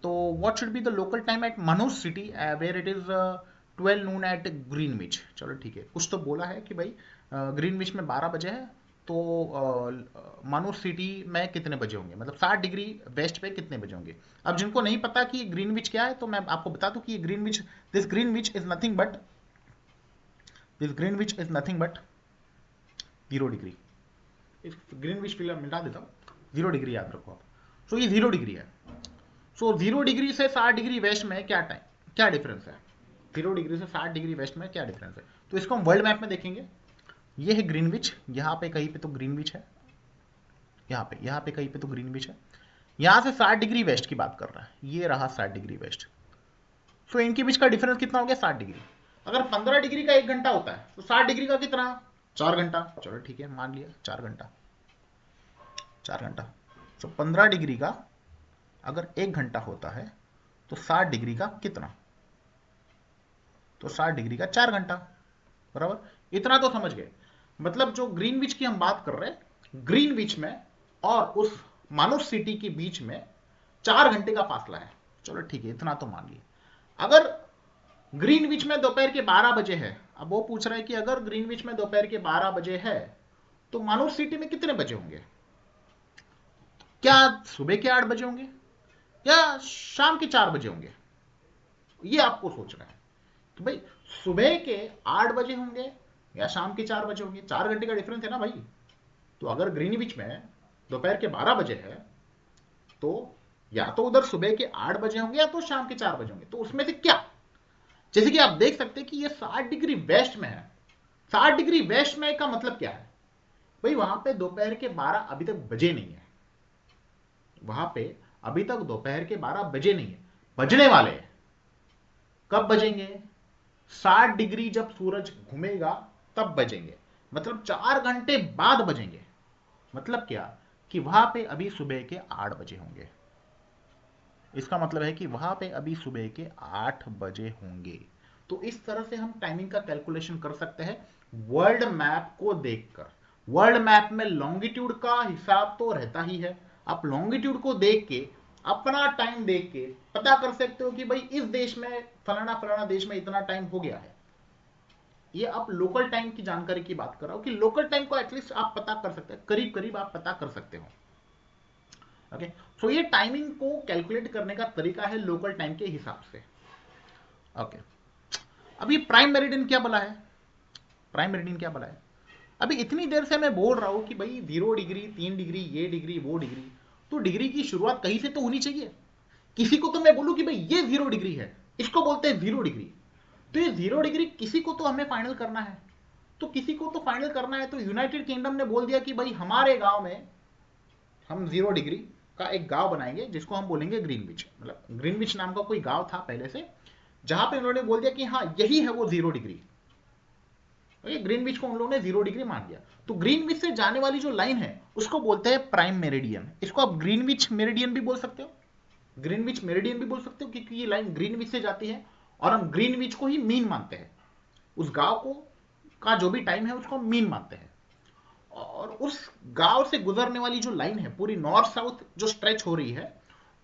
तो what should be the local time at Manoj city where it is 12 noon at Greenwich. चलो ठीक है, कुछ तो बोला है कि भाई ग्रीनविच में 12 बजे है, तो मनोज सिटी में कितने बजे होंगे, मतलब 60 डिग्री वेस्ट पे कितने बजे होंगे। अब जिनको नहीं पता कि ग्रीनविच क्या है, तो मैं आपको बता दूं कि Greenwich, this Greenwich is nothing but, this Greenwich is nothing but 0 degree. इस ग्रीनविच फिलर मिटा देता हूँ, 0 डिग्री याद रखो आप। सो ये 0 डिग्री है। सो 0 डिग्री से 60 डिग्री वेस्ट में क्या टाइम, क्या डिफरेंस है? 0 डिग्री से 60 डिग्री वेस्ट में क्या डिफरेंस है? तो इसको हम वर्ल्ड मैप में देखेंगे। ये है ग्रीनविच, यहाँ पे कहीं पे तो ग्रीनविच है, यहाँ पे कहीं पे तो ग्रीनविच है। यहाँ से 60 डिग्री वेस्ट की बात कर रहा है, ये रहा 60 डिग्री वेस्ट। सो इनके बीच का डिफरेंस कितना हो गया? 60 डिग्री। अगर 15 डिग्री का 1 घंटा होता है, तो 60 डिग्री का कितना? 4 घंटा। चलो ठीक है, मान लिया 4 घंटा, 4 घंटा। तो 15 डिग्री का अगर 1 घंटा होता है, तो 60 डिग्री का कितना? तो 60 डिग्री का 4 घंटा, बराबर। इतना तो समझ गए। मतलब जो ग्रीनविच की हम बात कर रहे हैं, ग्रीनविच में और उस मानव सिटी के बीच में 4 घंटे का फासला है। चलो ठीक है, इतना तो मान लिए। अगर ग्रीनविच में दोपहर के 12 बजे है, अब वो पूछ रहा है कि अगर ग्रीनविच में दोपहर के 12 बजे है, तो मानव सिटी में कितने बजे होंगे? क्या सुबह के 8 बजे होंगे या शाम के 4 बजे होंगे? ये आपको सोचना है। तो भाई सुबह के 8 बजे होंगे या शाम के 4 बजे होंगे? 4 घंटे का डिफरेंस है ना भाई। तो अगर ग्रीनविच में दोपहर के 12 बजे है, तो या तो उधर सुबह के 8 बजे होंगे या तो शाम के 4 बजे होंगे। तो उसमें से क्या? जैसे कि आप देख सकते हैं कि ये 60 डिग्री वेस्ट में है। 60 डिग्री वेस्ट में का मतलब क्या है भाई? वहां पे दोपहर के 12 अभी तक बजे नहीं है, वहां पे अभी तक दोपहर के 12 बजे नहीं है, बजने वाले हैं। कब बजेंगे? 60 डिग्री जब सूरज घूमेगा तब बजेंगे, मतलब 4 घंटे बाद बजेंगे। मतलब क्या कि वहां पे अभी सुबह के 8 बजे होंगे। इसका मतलब है कि वहां पे अभी सुबह के 8 बजे होंगे। तो इस तरह से हम टाइमिंग का कैलकुलेशन कर सकते हैं वर्ल्ड मैप को देखकर। वर्ल्ड मैप में लॉन्गिट्यूड का हिसाब तो रहता ही है, आप लॉन्गिट्यूड को देख के अपना टाइम देख के पता कर सकते हो कि भाई इस देश में फलाना फलाना देश में इतना टाइम हो गया है। ये आप लोकल टाइम की जानकारी की बात कर रहा हूं कि लोकल टाइम को एटलीस्ट आप पता कर सकते हैं, करीब करीब आप पता कर सकते हो। ओके, सो ये टाइमिंग को कैलकुलेट करने का तरीका है लोकल टाइम के हिसाब से। ओके, अब ये प्राइम मेरिडियन क्या बोला है? प्राइम मेरिडियन क्या बोला है? अभी इतनी देर से मैं बोल रहा हूं कि भाई 0 डिग्री, 3 डिग्री, ये डिग्री, वो डिग्री, तो डिग्री की शुरुआत कहीं से तो होनी चाहिए। किसी को तो मैं बोलूं कि भाई ये 0 डिग्री है, इसको बोलते हैं 0 डिग्री। तो ये 0 डिग्री किसी को तो हमें फाइनल करना है। तो किसी को तो फाइनल करना है, तो यूनाइटेड किंगडम ने बोल दिया कि भाई हमारे गांव में हम 0 डिग्री का एक गांव बनाएंगे जिसको हम बोलेंगे ग्रीनविच। मतलब ग्रीनविच नाम का कोई गांव था पहले से, जहां पे उन्होंने बोल दिया कि हाँ यही है वो 0 डिग्री। ग्रीनविच को उन लोगों ने 0 डिग्री मान दिया। तो ग्रीनविच से जाने वाली जो लाइन है उसको बोलते हैं प्राइम मेरिडियन। इसको आप ग्रीनविच मेरिडियन भी बोल सकते हो, ग्रीनविच मेरिडियन भी बोल सकते हो, क्योंकि ये लाइन ग्रीनविच से जाती है और हम ग्रीनविच को ही मीन मानते हैं। उस गांव को का जो भी टाइम है उसको मीन मानते हैं। और उस गांव से गुजरने वाली जो लाइन है पूरी नॉर्थ साउथ जो स्ट्रेच हो रही है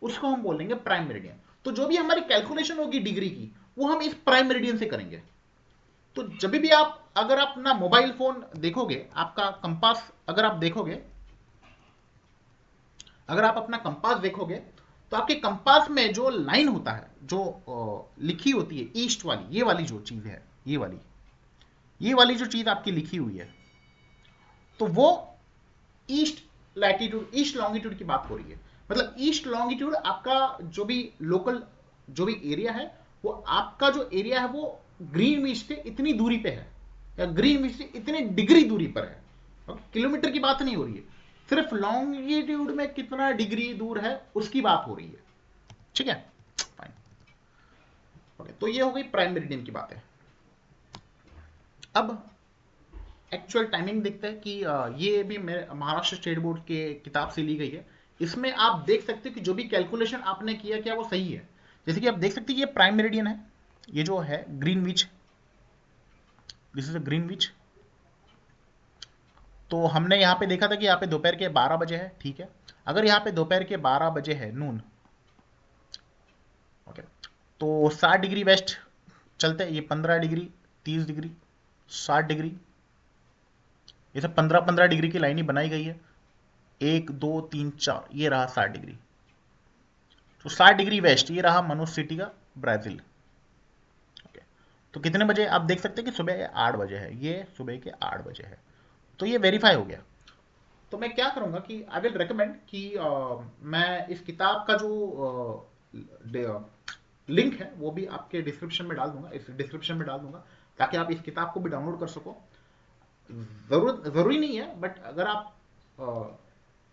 उसको हम बोलेंगे प्राइम मेरिडियन। तो जो भी हमारी कैलकुलेशन होगी डिग्री की वो हम इस प्राइम मेरिडियन से करेंगे। तो जब भी आप अगर आप अपना मोबाइल फोन देखोगे, आपका कंपास अगर आप देखोगे, अगर आप अपना कंपास देखोगे तो आपके कंपास में जो लाइन होता है जो लिखी होती है ईस्ट वाली, ये वाली जो चीज है, ये वाली जो चीज आपकी लिखी हुई है, तो वो ईस्ट लैटिट्यूड ईस्ट लॉन्गिट्यूड की बात हो रही है। मतलब ईस्ट लॉन्गिट्यूड आपका जो भी लोकल जो भी एरिया है, वो आपका जो एरिया है वो ग्रीनविच से इतनी दूरी पे है या ग्रीनविच से इतने डिग्री दूरी पर है। किलोमीटर की बात नहीं हो रही है, सिर्फ लॉन्गिट्यूड में कितना डिग्री दूर है उसकी बात हो रही है। ठीक है, फाइन। ओके, तो ये हो गई प्राइम मेरिडियन की बात है। अब एक्चुअल टाइमिंग देखते हैं कि ये भी मेरे महाराष्ट्र स्टेट बोर्ड के किताब से ली गई है। इसमें आप देख सकते हो कि जो भी कैलकुलेशन आपने किया क्या वो सही है। जैसे कि आप देख सकते हैं ये प्राइम मेरिडियन है, ये जो है Greenwich, this is a Greenwich. तो हमने यहाँ पे देखा था कि यहाँ पे दोपहर के 12 बजे है, ठीक है। अगर यहाँ पे दोपहर के 12 बजे है नून, ओके, तो 60 डिग्री वेस्ट चलते हैं। ये 15 डिग्री, 30 डिग्री, 60 डिग्री, ये सब 15-15 डिग्री की लाइन ही बनाई गई है। 1 2 3 4, ये रहा 60 डिग्री। तो 60 डिग्री वेस्ट ये रहा मनुष्य सिटी का ब्राजील। ओके, तो कितने बजे आप देख सकते हैं कि सुबह 8 बजे है, ये सुबह के 8 बजे है। तो ये वेरीफाई हो गया। तो मैं क्या करूंगा कि आई विल रिकमेंड कि मैं इस किताब का जो लिंक है वो भी आपके डिस्क्रिप्शन में डाल दूंगा, इस डिस्क्रिप्शन में डाल दूंगा, ताकि आप इस किताब को भी डाउनलोड कर सको। जरूरी नहीं है, बट अगर आप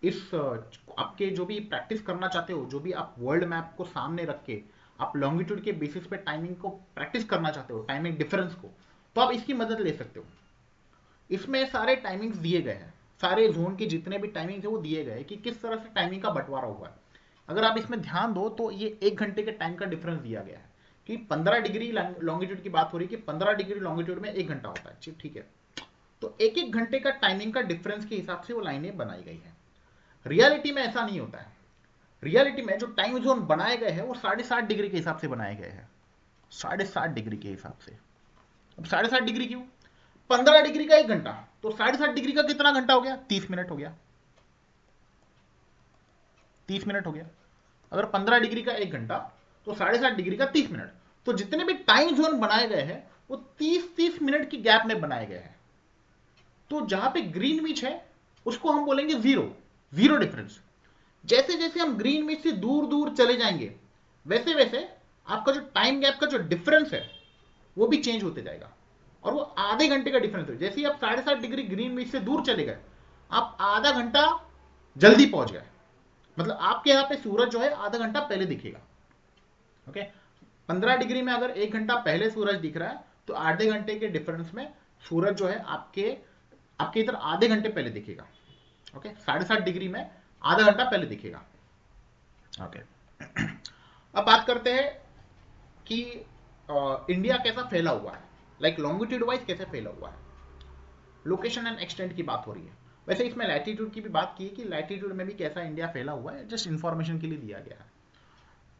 आपके जो भी प्रैक्टिस करना चाहते हो, जो भी आप वर्ल्ड मैप को सामने रख के आप लॉन्गिट्यूड के बेसिस पे टाइमिंग को प्रैक्टिस करना चाहते हो, टाइमिंग डिफरेंस को, तो आप इसकी मदद ले सकते हो। इसमें सारे टाइमिंग्स दिए गए हैं, सारे जोन के जितने भी टाइमिंग है वो दिए गए हैं कि किस तरह से टाइमिंग का बंटवारा हुआ है। अगर आप इसमें ध्यान दो तो ये 1 घंटे के टाइम का डिफरेंस दिया गया है कि 15 डिग्री लॉन्गिट्यूड की बात हो रही है कि 15 डिग्री लॉन्गिट्यूड में 1 घंटा होता है, ठीक है। तो 1-1 घंटे का टाइमिंग का डिफरेंस के हिसाब से वो लाइनें बनाई गई है। रियलिटी में ऐसा नहीं होता है। रियलिटी में जो टाइम जोन बनाए गए हैं वो 7.5 डिग्री के हिसाब से बनाए गए हैं, 7.5 डिग्री के हिसाब से। अब 7.5 डिग्री क्यों? 15 डिग्री का 1 घंटा, तो 7.5 डिग्री का कितना घंटा हो गया? 30 मिनट हो गया, 30 मिनट हो गया। अगर 15 डिग्री का 1 घंटा तो 7.5 डिग्री का 30 मिनट। तो जितने भी टाइम जोन बनाए गए हैं वो 30-30 मिनट की गैप में बनाए गए हैं। तो जहां पे ग्रीनविच है उसको हम बोलेंगे जीरो, जीरो डिफरेंस। जैसे जैसे हम ग्रीनविच से दूर दूर चले जाएंगे वैसे वैसे आपका जो टाइम गैप का जो डिफरेंस है वो भी चेंज होते जाएगा, और वो आधे घंटे का डिफरेंस है। जैसे ही आप 7.5 डिग्री ग्रीनविच से दूर चले गए, आप आधा घंटा जल्दी पहुंच गए। मतलब आपके यहाँ पे सूरज जो है आधा घंटा पहले दिखेगा। ओके, 15 डिग्री में अगर 1 घंटा पहले सूरज दिख रहा है तो आधे घंटे के डिफरेंस में सूरज जो है आपके आपके इधर आधे घंटे पहले दिखेगा। ओके, 7.5 डिग्री में आधा घंटा पहले दिखेगा। ओके, अब बात करते हैं कि इंडिया कैसा फैला हुआ है, लाइक लॉन्गिट्यूड वाइज कैसे फैला हुआ है, लोकेशन एंड एक्सटेंट की बात हो रही है। वैसे इसमें लैटिट्यूड की भी बात की है कि लैटिट्यूड में भी कैसा इंडिया फैला हुआ है, जस्ट इंफॉर्मेशन के लिए दिया गया है।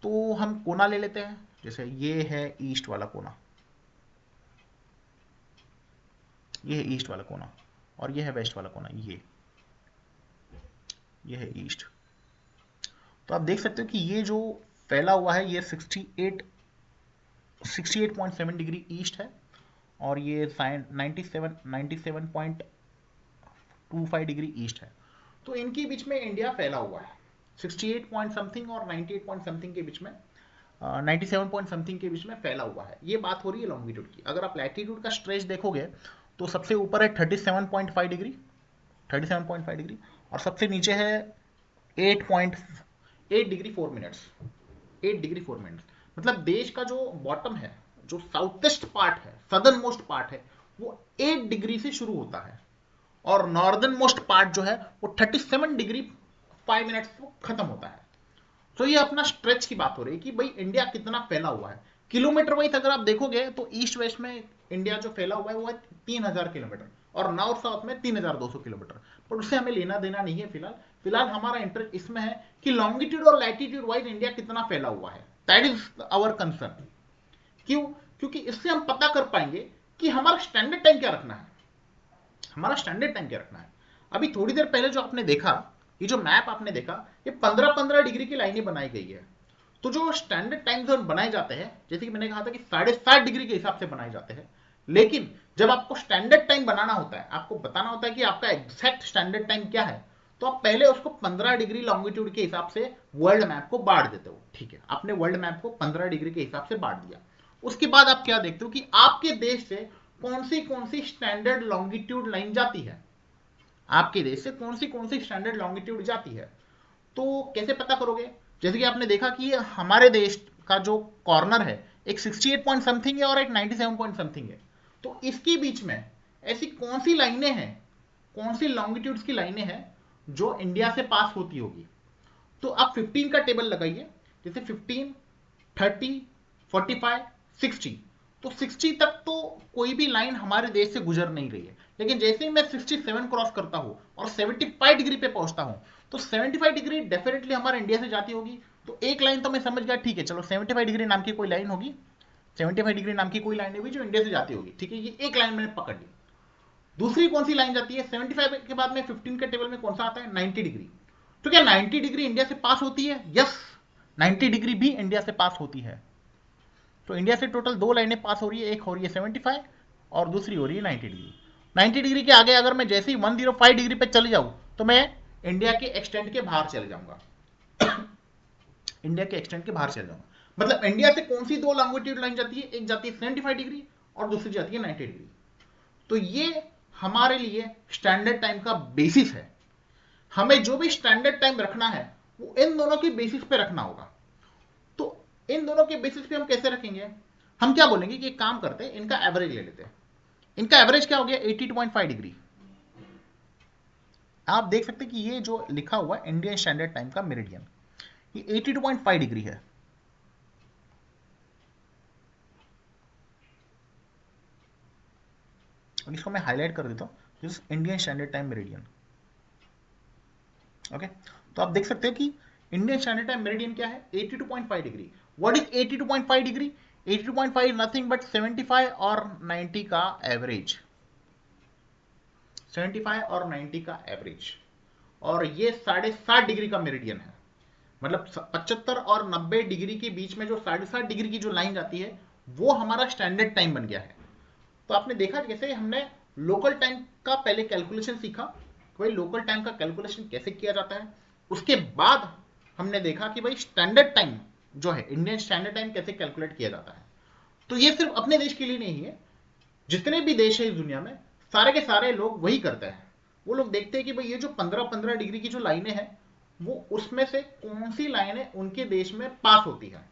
तो हम कोना ले लेते हैं, जैसे ये है ईस्ट वाला कोना, ये है ईस्ट वाला कोना, और ये है वेस्ट वाला कोना, ये है ईस्ट। तो आप देख सकते हो कि ये जो फैला हुआ है ये 68.7 डिग्री ईस्ट है, और ये 97.25 डिग्री ईस्ट है। तो इनके बीच में इंडिया फैला हुआ है, 68 पॉइंट समथिंग और 98 पॉइंट समथिंग के बीच में, 97 पॉइंट समथिंग के बीच में फैला हुआ है। ये बात हो रही है लॉन्गिट्यूड की। अगर आप लैटिट्यूड का स्ट्रेच देखोगे तो सबसे ऊपर है 37.5 डिग्री, 37.5 डिग्री, और सबसे नीचे है 8 डिग्री 4 मिनट्स, 8 डिग्री 4 मिनट्स। मतलब देश का जो बॉटम है, जो साउथेस्ट पार्ट है, सदर्न मोस्ट पार्ट है, वो 8 डिग्री से शुरू होता है, और नॉर्दर्न मोस्ट पार्ट जो है वो 37 डिग्री 5 मिनट्स को खत्म होता है। तो ये अपना स्ट्रेच की बात हो रही है कि भाई इंडिया कितना फैला हुआ है। किलोमीटर वाइज अगर आप देखोगे तो ईस्ट वेस्ट में इंडिया जो फैला हुआ है वो है 3000 किलोमीटर, और नॉर्थ साउथ में 3200 किलोमीटर। पर उससे हमें लेना देना नहीं है फिलहाल। फिलहाल हमारा इंटरेस्ट इसमें है कि लॉन्गिट्यूड और लैटिट्यूड वाइज इंडिया कितना फैला हुआ है, दैट इज आवर कंसर्न। क्यों? क्योंकि इससे हम पता कर पाएंगे कि हमारा स्टैंडर्ड टाइम क्या रखना है, हमारा स्टैंडर्ड टाइम क्या रखना है। अभी थोड़ी देर पहले जो आपने देखा, ये जो मैप आपने देखा, ये 15-15 डिग्री की लाइनें बनाई गई है। तो जो स्टैंडर्ड टाइम जोन बनाए जाते हैं, जैसे कि मैंने कहा था कि 7.5 डिग्री के हिसाब से बनाए जाते हैं, लेकिन जब आपको स्टैंडर्ड टाइम बनाना होता है, आपको बताना होता है कि आपका एग्जैक्ट स्टैंडर्ड टाइम क्या है, तो आप पहले उसको 15 डिग्री लॉन्गिट्यूड के हिसाब से वर्ल्ड मैप को बांट देते हो। ठीक है, आपने वर्ल्ड मैप को 15 डिग्री के हिसाब से बांट दिया। उसके बाद आप क्या देखते हो कि आपके देश से कौन सी स्टैंडर्ड लॉन्गिट्यूड लाइन जाती है, आपके देश से कौन सी स्टैंडर्ड लॉन्गिट्यूड जाती है। तो कैसे पता करोगे? जैसे कि आपने देखा कि हमारे देश का जो कॉर्नर है एक 68 पॉइंट समथिंग है और एक 97 पॉइंट समथिंग है। तो इसके बीच में ऐसी कौन सी लाइनें हैं, कौन सी लॉन्गिट्यूड्स की लाइनें हैं जो इंडिया से पास होती होगी। तो आप 15 का टेबल लगाइए, जैसे 15, 30, 45, 60। तो 60 तक तो कोई भी लाइन हमारे देश से गुजर नहीं रही है, लेकिन जैसे ही मैं 67 क्रॉस करता हूं और 75 डिग्री पे पहुंचता हूं, तो 75 डिग्री डेफिनेटली हमारे इंडिया से जाती होगी। तो एक लाइन तो मैं समझ गया, ठीक है चलो 75 डिग्री नाम की कोई लाइन होगी, 75 डिग्री नाम की कोई लाइन होगी जो इंडिया से जाती होगी। ठीक है, ये एक लाइन मैंने पकड़ ली। दूसरी कौन सी लाइन जाती है 75 के बाद में? 15 के टेबल में कौन सा आता है? 90 डिग्री। तो क्या 90 डिग्री इंडिया से पास होती है? यस, 90 डिग्री भी इंडिया से पास होती है। तो इंडिया से टोटल दो लाइनें पास हो रही है, एक हो रही है 75 और दूसरी हो रही है 90 डिग्री। 90 डिग्री के आगे अगर मैं जैसे ही 105 डिग्री पे चले जाऊं तो मैं इंडिया के एक्सटेंट के बाहर चले जाऊंगा, इंडिया के एक्सटेंट के बाहर चले जाऊंगा। मतलब इंडिया से कौन सी दो लॉन्गिट्यूड लाइन जाती है? एक जाती है 75 डिग्री और दूसरी जाती है 90 डिग्री। तो ये हमारे लिए स्टैंडर्ड टाइम का बेसिस है। हमें जो भी स्टैंडर्ड टाइम रखना है वो इन दोनों के बेसिस पे रखना होगा। तो इन दोनों के बेसिस पे हम कैसे रखेंगे? हम क्या बोलेंगे कि एक काम करते हैं, इनका एवरेज ले लेते हैं। इनका एवरेज क्या हो गया? 82.5 डिग्री। आप देख सकते हैं कि ये जो लिखा हुआ है इंडियन स्टैंडर्ड टाइम का मेरिडियन, ये 82.5 डिग्री है। और इसको मैं हाईलाइट कर देता हूं, this Indian standard time meridian. Okay, तो आप देख सकते हो कि इंडियन स्टैंडर्ड टाइम मेरिडियन क्या है? 82.5 degree. What is 82.5 degree? 82.5 is nothing but 75 और 90 का एवरेज, 75 और 90 का एवरेज। और ये 7.5 डिग्री का मेरिडियन है। मतलब 75 और 90 डिग्री के बीच में जो 7.5 डिग्री की जो लाइन जाती है वो हमारा स्टैंडर्ड टाइम बन गया है। तो आपने देखा जैसे हमने लोकल टाइम का पहले कैलकुलेशन सीखा, भाई लोकल टाइम का कैलकुलेशन कैसे किया जाता है। उसके बाद हमने देखा कि भाई स्टैंडर्ड टाइम जो है, इंडियन स्टैंडर्ड टाइम कैसे कैलकुलेट किया जाता है। तो ये सिर्फ अपने देश के लिए नहीं है, जितने भी देश है इस दुनिया में सारे के सारे लोग वही करते हैं। वो लोग देखते हैं कि भाई ये जो 15-15 डिग्री की जो लाइनें हैं वो उसमें से कौन सी लाइनें उनके देश में पास होती है,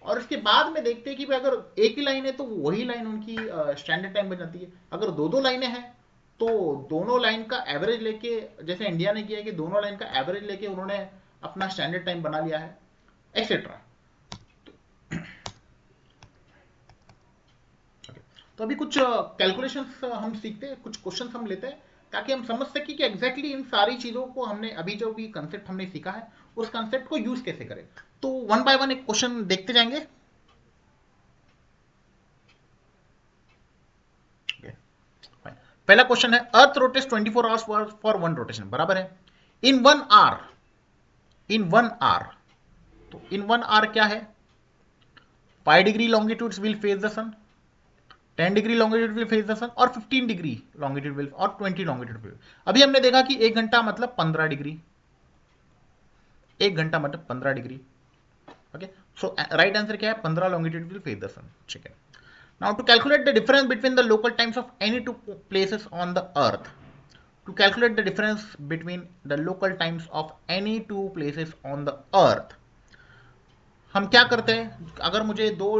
और इसके बाद में देखते हैं कि भाई अगर एक ही लाइन है तो वही लाइन उनकी स्टैंडर्ड टाइम बन जाती है। अगर दो दो लाइनें हैं तो दोनों लाइन का एवरेज लेके, जैसे इंडिया ने किया है कि दोनों लाइन का एवरेज लेके उन्होंने अपना स्टैंडर्ड टाइम बना लिया है, एक्सेट्रा। तो अभी कुछ कैलकुलेशंस हम सीखते हैं, कुछ क्वेश्चंस हम लेते हैं, ताकि हम समझ सकें कि एग्जैक्टली इन सारी चीज़ों को हमने अभी जो भी कंसेप्ट हमने सीखा है उस कंसेप्ट को यूज कैसे करें। तो वन बाय वन एक क्वेश्चन देखते जाएंगे। पहला क्वेश्चन है, अर्थ rotates 24 hours for one rotation, बराबर है। इन 1 आवर, इन 1 आवर, तो इन 1 आवर क्या है, 5 degree longitudes will face the sun, 10 degree longitude will face the sun, और 15 डिग्री लॉन्गिट्यूड विल, और 20 लॉन्गिट्यूड विल। अभी हमने देखा कि 1 घंटा मतलब 15 डिग्री, 1 घंटा मतलब 15 डिग्री। ओके, सो राइट आंसर क्या है, 15 longitude will face the sun. ठीक है। Now to calculate the difference between the local times of any two places on the earth, to calculate the difference between the local times of any two places on the earth, हम क्या करते हैं, अगर मुझे दो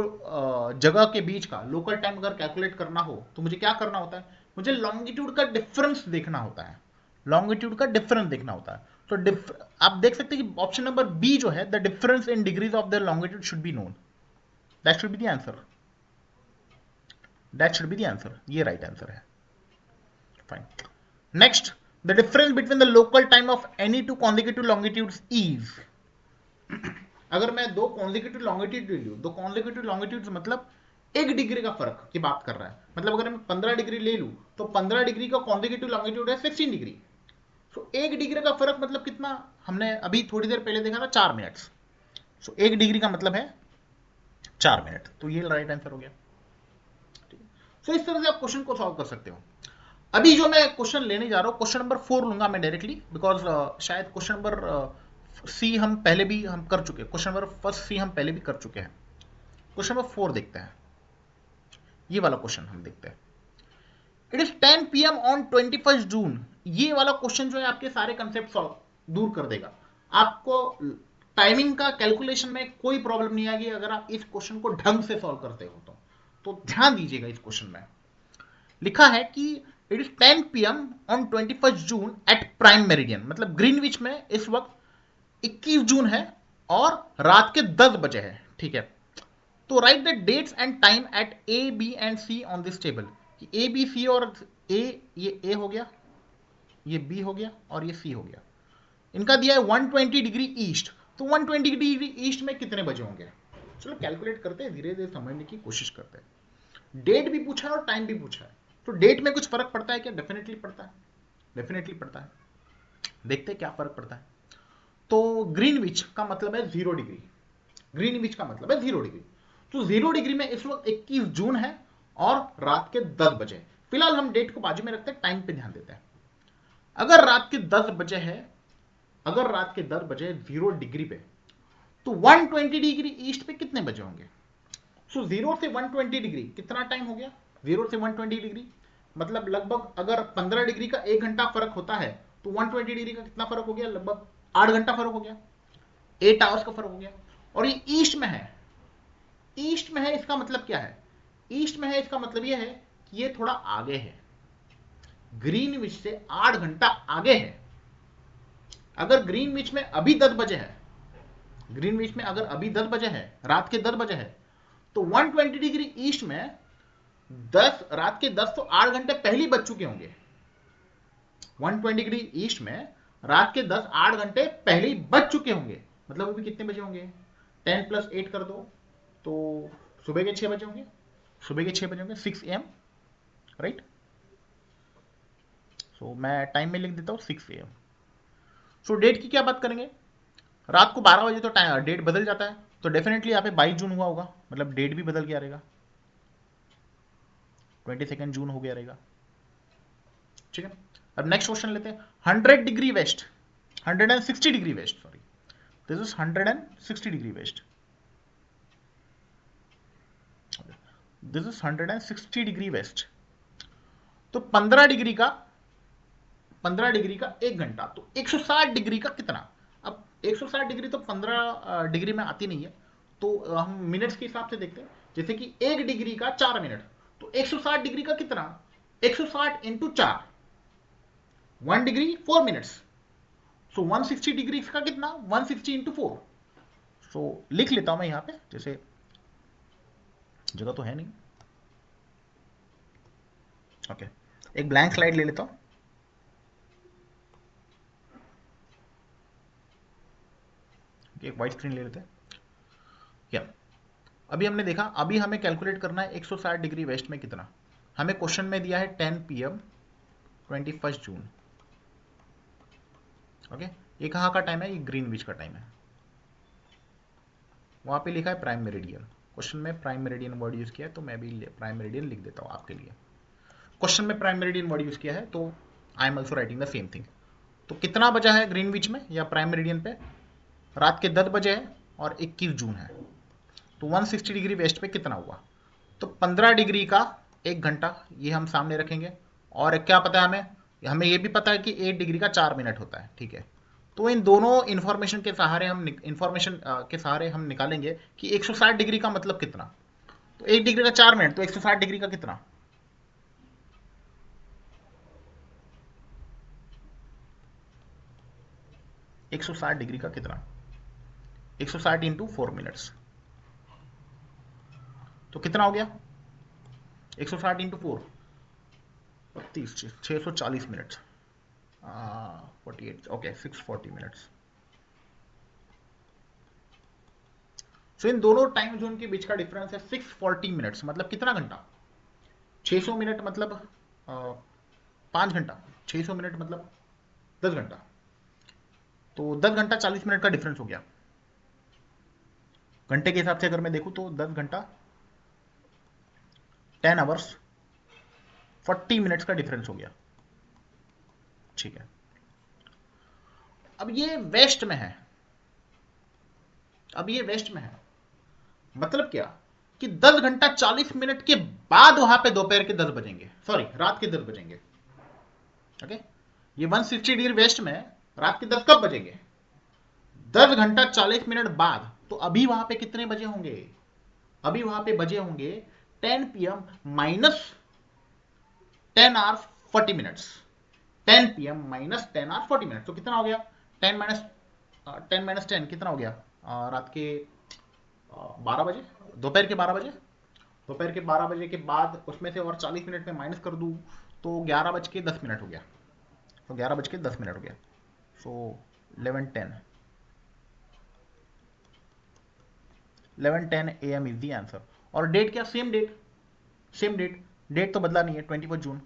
जगह के बीच का लोकल टाइम अगर कैलकुलेट करना हो तो मुझे क्या करना होता है, मुझे लॉन्गिट्यूड का डिफरेंस देखना होता है, लॉन्गिट्यूड का डिफरेंस देखना होता है। तो आप देख सकते हैं कि ऑप्शन नंबर बी जो है, the difference in degrees of the longitude should be known, that should be the answer, that should be the answer, ये राइट आंसर है। Fine. Next, the difference between the local time of any two consecutive longitudes is, अगर मैं दो consecutive longitude ले लूं, दो consecutive longitudes मतलब 1 degree का फर्क की बात कर रहा है, मतलब अगर मैं 15 डिग्री ले लूं तो 15 डिग्री का consecutive longitude है 16 डिग्री। सो 1 डिग्री का फर्क मतलब कितना, हमने अभी थोड़ी देर पहले देखा था 4 मिनट। सो 1 डिग्री का मतलब है 4 मिनट, तो ये राइट आंसर हो गया। सो इस तरह से आप क्वेश्चन को सॉल्व कर सकते हो। अभी जो मैं क्वेश्चन लेने जा रहा हूँ, क्वेश्चन नंबर 4 लूंगा मैं डायरेक्टली, बिकॉज शायद क्वेश्चन नंबर सी हम पहले भी हम कर चुके हैं, क्वेश्चन नंबर फर्स्ट सी हम पहले भी कर चुके हैं। क्वेश्चन नंबर 4 देखते हैं, ये वाला क्वेश्चन हम देखते हैं। इट इज 10 PM ऑन 21 जून, ये वाला क्वेश्चन जो है आपके सारे कंसेप्ट सॉल्व दूर कर देगा। आपको टाइमिंग का कैलकुलेशन में कोई प्रॉब्लम नहीं आएगी अगर आप इस क्वेश्चन को ढंग से सॉल्व करते हो तो ध्यान दीजिएगा इस क्वेश्चन में। लिखा है कि it is 10 PM on 21 June at prime meridian, मतलब ग्रीनविच में इस वक्त 21 जून है और रात के 10 बजे है। ठीक है, तो right the dates and time at A B and C on this table. A B C और ए, ये ए हो गया, ये बी हो गया और ये सी हो गया। इनका दिया है 120 डिग्री ईस्ट, तो 120 डिग्री ईस्ट में कितने बजे होंगे। चलो कैलकुलेट करते हैं, धीरे धीरे समझने की कोशिश करते हैं। डेट भी पूछा है और टाइम भी पूछा है, तो डेट में कुछ फर्क पड़ता है क्या, डेफिनेटली पड़ता है, डेफिनेटली पड़ता है। देखते हैं क्या फर्क पड़ता है। तो ग्रीनविच का मतलब है 0 डिग्री, ग्रीनविच का मतलब है 0 डिग्री, तो 0 डिग्री में इस वक्त 21 जून है और रात के 10 बजे। फिलहाल हम डेट को बाजू में रखते हैं, टाइम पे ध्यान देते हैं। अगर रात के 10 बजे है, अगर रात के 10 बजे 0 डिग्री पे, तो 120 डिग्री ईस्ट पे कितने बजे होंगे। सो 0 से 120 डिग्री कितना टाइम हो गया, 0 से 120 डिग्री मतलब लगभग, अगर 15 डिग्री का 1 घंटा फर्क होता है तो 120 डिग्री का कितना फर्क हो गया, लगभग 8 घंटा फर्क हो गया, 8 आवर्स का फर्क हो गया। और ये ईस्ट में है, ईस्ट में है, इसका मतलब क्या है, ईस्ट में है इसका मतलब ये है कि ये थोड़ा आगे है, ग्रीनविच से 8 घंटा आगे है। अगर ग्रीनविच में अभी 10 बजे है, ग्रीनविच में अगर अभी 10 बजे है, रात के 10 बजे है, तो 120 डिग्री ईस्ट में 10, रात के 10 तो 8 घंटे पहले बज चुके होंगे। 120 डिग्री ईस्ट में रात के 10 8 घंटे पहले ही बज चुके होंगे, मतलब वो भी कितने बजे होंगे, 10 + 8 कर दो तो सुबह के 6 बजे होंगे, सुबह के 6 बजे होंगे, 6 AM, राइट। सो मैं टाइम में लिख देता हूँ 6 AM। सो डेट की क्या बात करेंगे, रात को 12 बजे तो डेट बदल जाता है, तो डेफिनेटली यहाँ पे 22 जून हुआ होगा, मतलब डेट भी बदल गया रहेगा, 22 जून हो गया रहेगा। ठीक है, अब नेक्स्ट क्वेश्चन लेते हैं। 100 degree west, 160 degree west, sorry, this is 160 degree west, this is 160 degree west. तो 15 डिग्री का 1 घंटा, तो 160 डिग्री का कितना। अब 160 डिग्री तो 15 डिग्री में आती नहीं है, तो हम मिनट्स के हिसाब से देखते हैं। जैसे कि 1 डिग्री का 4 मिनट, तो 160 डिग्री का कितना, 160 इंटू 4, 1 डिग्री 4 मिनट्स, सो 160 डिग्री का कितना, 160 इंटू 4। सो लिख लेता हूं मैं यहां पे, जैसे जगह तो है नहीं, ओके, एक ब्लैंक स्लाइड ले लेता हूँ। एक वाइट स्क्रीन ले लेते हैं। या अभी हमने देखा, अभी हमें कैलकुलेट करना है 160 डिग्री वेस्ट में कितना। हमें क्वेश्चन में दिया है 10 PM 21 जून। ओके, ये कहाँ का टाइम है? ये ग्रीनविच का टाइम है। वहाँ पे लिखा है प्राइम मेरिडियन। क्वेश्चन में प्राइम मेरिडियन वर्ड यूज किया है, तो मैं भी प्राइम मेरिडियन लिख देता हूँ आपके लिए। क्वेश्चन में प्राइम मेरिडियन वर्ड यूज किया है, तो I am also writing the same thing. तो कितना बजा है ग्रीनविच में या प्राइम मेरिडियन पे? रात के 10 बजे है और 21 जून है। तो 160 डिग्री वेस्ट पे कितना हुआ? तो 15 डिग्री का 1 घंटा, ये हम सामने रखेंगे। और क्या पता है हमें? हमें ये भी पता है कि 8 डिग्री का 4 मिनट होता है, ठीक है। तो इन दोनों इंफॉर्मेशन के सहारे हम निकालेंगे कि 160 डिग्री का मतलब कितना। तो 1 डिग्री का 4 मिनट, तो 160 डिग्री का कितना? 160 डिग्री का कितना? 160 इंटू 4 मिनट्स, तो कितना हो गया? 160 into 4, 30, 640 minute. 48, okay, 640 minutes. So इन दोनों टाइम जोन के बीच का डिफरेंस है 640 मिनट्स। मतलब कितना घंटा? 600 मिनट मतलब 5 घंटा। 600 मिनट मतलब 10 घंटा। तो 10 घंटा 40 मिनट का डिफरेंस हो गया। घंटे के हिसाब से अगर मैं देखूं तो 10 घंटा 10 आवर्स 40 मिनट्स का डिफरेंस हो गया, ठीक है। अब ये वेस्ट में है, अब ये वेस्ट में है। मतलब क्या कि 10 घंटा 40 मिनट के बाद वहां पे दोपहर के 10 बजेंगे, सॉरी रात के 10 बजेंगे। ओके, ये 160 डिग्री वेस्ट में रात के 10 कब बजेंगे? 10 घंटा 40 मिनट बाद। तो अभी वहां पे कितने बजे होंगे? अभी वहां पे बजे होंगे 10 PM minus 10 hours 40 minutes. 10 PM minus 10 hours 40 minute, तो कितना हो गया? 10 माइनस 10 कितना हो गया? रात के 12 बजे, दोपहर के 12 बजे। दोपहर के 12 बजे के बाद उसमें से और 40 मिनट में माइनस कर दूं तो 11 बज के 10 मिनट हो गया। तो 11 बज के 10 मिनट हो गया। So 11:10 AM is the answer. और डेट क्या? Same date, same date. Date तो बदला नहीं है, 21 जून।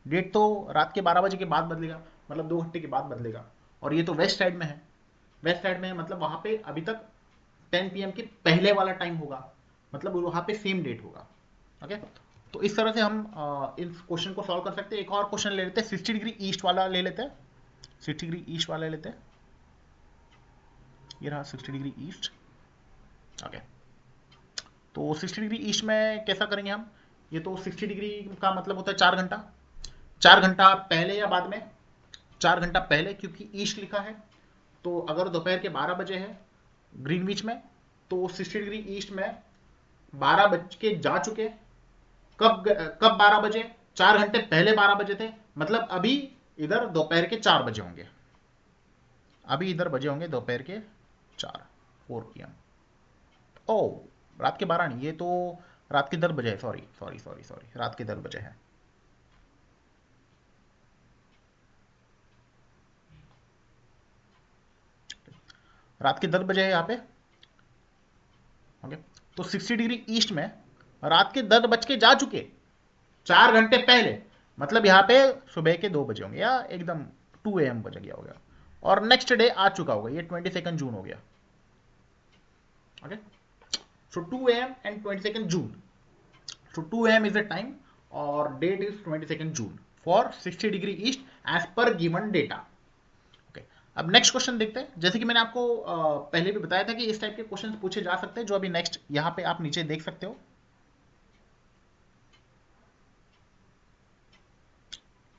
डेट तो रात के 12 बजे के बाद बदलेगा, मतलब 2 घंटे के बाद बदलेगा। और ये तो वेस्ट साइड में है। वेस्ट साइड में है मतलब वहां पे अभी तक 10 PM के पहले वाला टाइम होगा, मतलब वहां पे सेम डेट होगा। ओके, तो इस तरह से हम इस क्वेश्चन को सॉल्व कर सकते हैं। एक और क्वेश्चन ले लेते हैं, 60 डिग्री ईस्ट वाला ले लेते हैं। 60 डिग्री ईस्ट वाला ले लेते हैं। ये रहा 60 डिग्री ईस्ट। ओके, तो 60 डिग्री ईस्ट में कैसा करेंगे हम? ये तो 60 डिग्री का मतलब होता है 4 घंटा। 4 घंटा पहले या बाद में? 4 घंटा पहले, क्योंकि ईस्ट लिखा है। तो अगर दोपहर के 12 बजे है ग्रीनविच में, तो 60 डिग्री ईस्ट में 12 बज के जा चुके। कब कब 12 बजे? 4 घंटे पहले 12 बजे थे, मतलब अभी इधर दोपहर के 4 बजे होंगे। अभी इधर बजे होंगे दोपहर के 4, 4 PM। ओ, रात के 12 नहीं, ये तो रात के 10 बजे है। सॉरी सॉरी सॉरी सॉरी, रात के 10 बजे है। रात के 10 बजे है यहाँ पे। ओके, तो 60 डिग्री ईस्ट में रात के 10 बज के जा चुके 4 घंटे पहले, मतलब यहाँ पे सुबह के 2 बजे होंगे या एकदम 2 AM बज गया होगा। और नेक्स्ट डे आ चुका होगा, ये 22 जून हो गया। Okay, so 2 AM and 22 June. So 2 AM is the time और date is 22 June for 60 degree east as per given data. Okay, अब नेक्स्ट क्वेश्चन देखते हैं। जैसे कि मैंने आपको पहले भी बताया था कि इस टाइप के क्वेश्चन पूछे जा सकते हैं, जो अभी नेक्स्ट यहाँ पे आप नीचे देख सकते हो।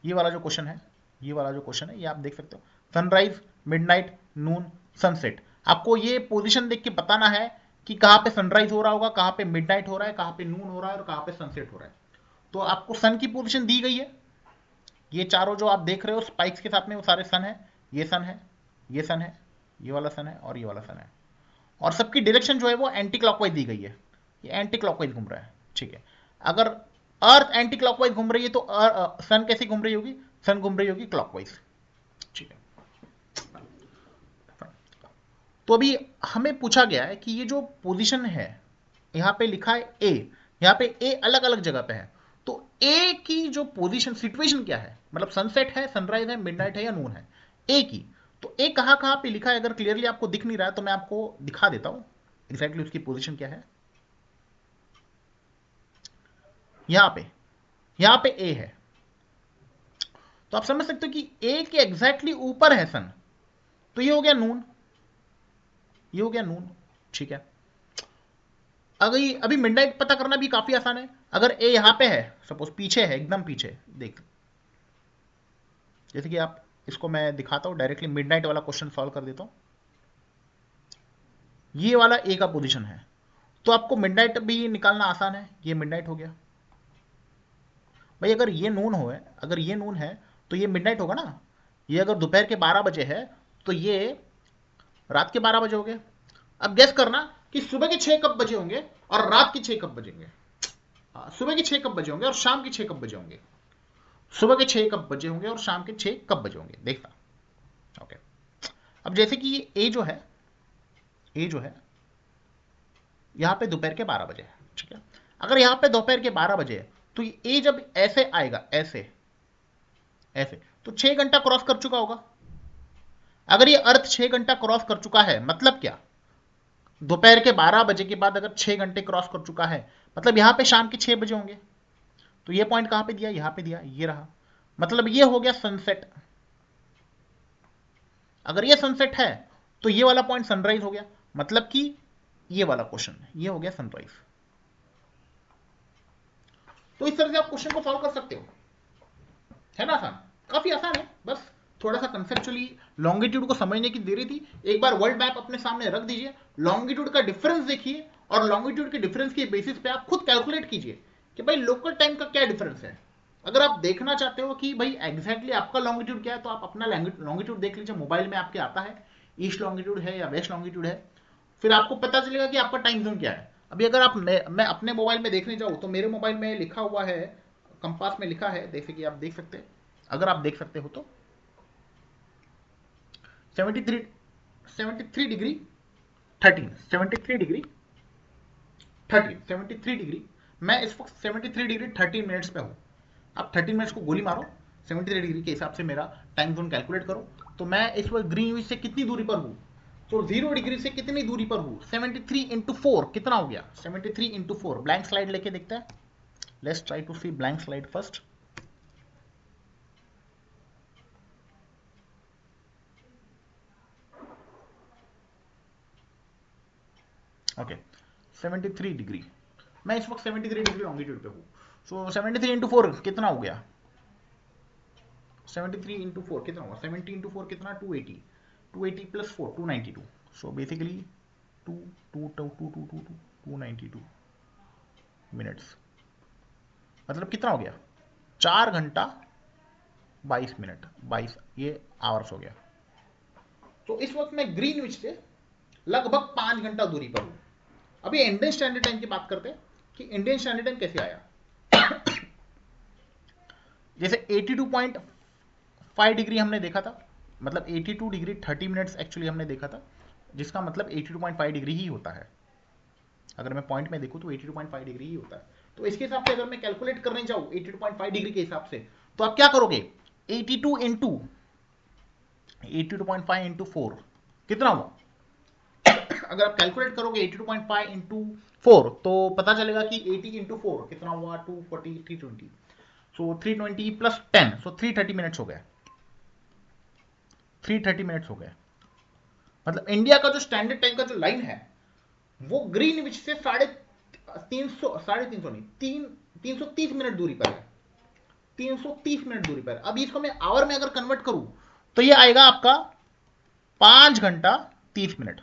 ये वाला जो क्वेश्चन है, ये वाला जो क्वेश्चन है, ये आप देख सकते हो। सनराइज, मिडनाइट, नून, सनसेट। आपको ये पोजीशन देख के बताना है कि कहाँ पे सनराइज हो रहा होगा, कहाँ पे मिडनाइट हो रहा है, कहाँ पे नून हो रहा है और कहाँ पे सनसेट हो रहा है। तो आपको सन की पोजीशन दी गई है। ये चारों जो आप देख रहे हो स्पाइक्स के साथ में, वो सारे सन है। ये सन है, ये सन है, ये वाला सन है और ये वाला सन है। और सबकी डायरेक्शन जो है वो एंटी क्लॉकवाइज दी गई है। ये एंटी क्लॉकवाइज घूम रहा है, ठीक है। अगर अर्थ एंटी क्लॉकवाइज घूम रही है तो सन कैसे घूम रही होगी, सन घूम रही होगी क्लॉकवाइज। ठीक है, तो अभी हमें पूछा गया है कि ये जो पोजीशन है, यहां पे लिखा है ए, यहां पे ए अलग अलग जगह पे है, तो ए की जो पोजीशन सिचुएशन क्या है, मतलब सनसेट है, सनराइज है, मिडनाइट है या नून है, ए की, तो ए कहां कहां पे लिखा है, अगर क्लियरली आपको दिख नहीं रहा है तो मैं आपको दिखा देता हूं एग्जैक्टली उसकी पोजीशन क्या है। यहां पे, यहां पे ए है, तो आप समझ सकते हो कि ए के एग्जैक्टली ऊपर है सन, तो ये हो गया नून, ये हो गया नून। ठीक है, अगर अभी मिडनाइट पता करना भी काफी आसान है, अगर ए यहां पे है, सपोज पीछे है, एकदम पीछे, देख, जैसे कि आप इसको मैं दिखाता हूं डायरेक्टली, मिडनाइट वाला क्वेश्चन सॉल्व कर देता हूं। ये वाला ए का पोजीशन है, तो आपको मिडनाइट भी निकालना आसान है, ये मिडनाइट हो गया भाई। अगर ये नून हो, अगर ये नून है तो ये मिडनाइट होगा ना, ये अगर दोपहर के 12 बजे है तो ये रात के 12 बजे हो गए। अब गेस करना कि सुबह के 6 कब बजे होंगे और रात के 6 कब बजेंगे। सुबह के 6 कब बजे होंगे और शाम के 6 कब बजे होंगे, सुबह के 6 कब बजे होंगे और शाम के 6 कब बजे होंगे, देखना। ओके, अब जैसे कि ये ए जो है, ए जो है यहां पे दोपहर के 12 बजे है, ठीक है, अगर यहां पे दोपहर के 12 बजे है तो ए जब ऐसे आएगा, ऐसे ऐसे, तो 6 घंटा क्रॉस कर चुका होगा। अगर ये अर्थ 6 घंटा क्रॉस कर चुका है, मतलब क्या, दोपहर के 12 बजे के बाद अगर 6 घंटे क्रॉस कर चुका है, मतलब यहां पे शाम के 6 बजे होंगे। तो ये पॉइंट कहां पे दिया, यहां पे दिया, ये रहा, मतलब ये हो गया सनसेट। अगर ये सनसेट है तो ये वाला पॉइंट सनराइज हो गया, मतलब कि ये वाला क्वेश्चन ये हो गया सनराइज। तो इस तरह से आप क्वेश्चन को सॉल्व कर सकते हो, है ना आसान, काफी आसान है, बस थोड़ा सा कंसेप्चुअली लॉन्गिट्यूड को समझने की देरी थी। एक बार वर्ल्ड मैप अपने सामने रख दीजिए, लॉन्गिट्यूड का डिफरेंस देखिए और लॉन्गिट्यूड के डिफरेंस के बेसिस पे आप खुद कैलकुलेट कीजिए कि भाई लोकल टाइम का क्या डिफरेंस है। अगर आप देखना चाहते हो कि भाई एग्जैक्टली आपका लॉन्गिट्यूड क्या है, तो आप अपना लॉन्गिट्यूड देख लीजिए, मोबाइल में आपके आता है ईस्ट लॉन्गिट्यूड है या वेस्ट लॉन्गिट्यूड है, फिर आपको पता चलेगा कि आपका टाइम जोन क्या है। अभी अगर आप मैं अपने मोबाइल में देखने जाऊँ तो मेरे मोबाइल में लिखा हुआ है, कंपास में लिखा है, जैसे कि आप देख सकते हैं, अगर आप देख सकते हो तो 73 73 डिग्री 13, 73 डिग्री 13, 73 डिग्री, मैं इस वक्त 73 डिग्री 13 मिनट्स पे हूँ। आप 13 मिनट्स को गोली मारो, 73 डिग्री के हिसाब से मेरा टाइम जोन कैलकुलेट करो, तो मैं इस वक्त ग्रीनविच से कितनी दूरी पर हूँ, तो 0 डिग्री से कितनी दूरी पर हूँ, 73 इंटू 4 कितना हो गया, 73 इंटू 4। ब्लैंक स्लाइड लेके देखते हैं, let's try to see blank slide first. Okay, 73 डिग्री, मैं इस वक्त 73 डिग्री लॉन्गिट्यूड पे हूँ, सो 73 इंटू 4 कितना हो गया, 73 इंटू 4 कितना होगा, 70 इंटू 4 कितना, 280, 280 प्लस 4 292, सो बेसिकली 2 2 2 2 2 2 292 मिनट्स, मतलब कितना हो गया, 4 घंटा 22 मिनट, 22 ये आवर्स हो गया। तो इस वक्त मैं ग्रीनविच से लगभग 5 घंटा दूरी पर हूं। अभी इंडियन स्टैंडर्ड टाइम की बात करते हैं कि इंडियन स्टैंडर्ड टाइम कैसे आया। जैसे 82.5 डिग्री हमने देखा था, मतलब 82 डिग्री 30 मिनट्स एक्चुअली हमने देखा था, जिसका मतलब 82.5 डिग्री ही होता है। अगर मैं पॉइंट में देखूं तो 82.5 डिग्री ही होता है। तो इसके हिसाब से अगर मैं कैलकुलेट करने जाऊं 82.5 डिग्री के हिसाब से, तो आप क्या करोगे, 82 इंटू 82.5 इंटू 4 कितना हुआ, अगर आप कैलकुलेट करोगे 82.5 इंटू 4 तो पता चलेगा कि 80 इंटू 4 कितना हुआ, 240 320, सो 320 प्लस 10, सो 330 मिनट्स हो गए, 330 मिनट्स हो गए। मतलब इंडिया का जो स्टैंडर्ड टाइम का जो लाइन है वो ग्रीनविच से 350 नहीं, 330 मिनट दूरी पर है, 330 मिनट दूरी पर। अभी इसको मैं आवर में अगर कन्वर्ट करूं तो ये आएगा आपका 5 घंटा 30 मिनट,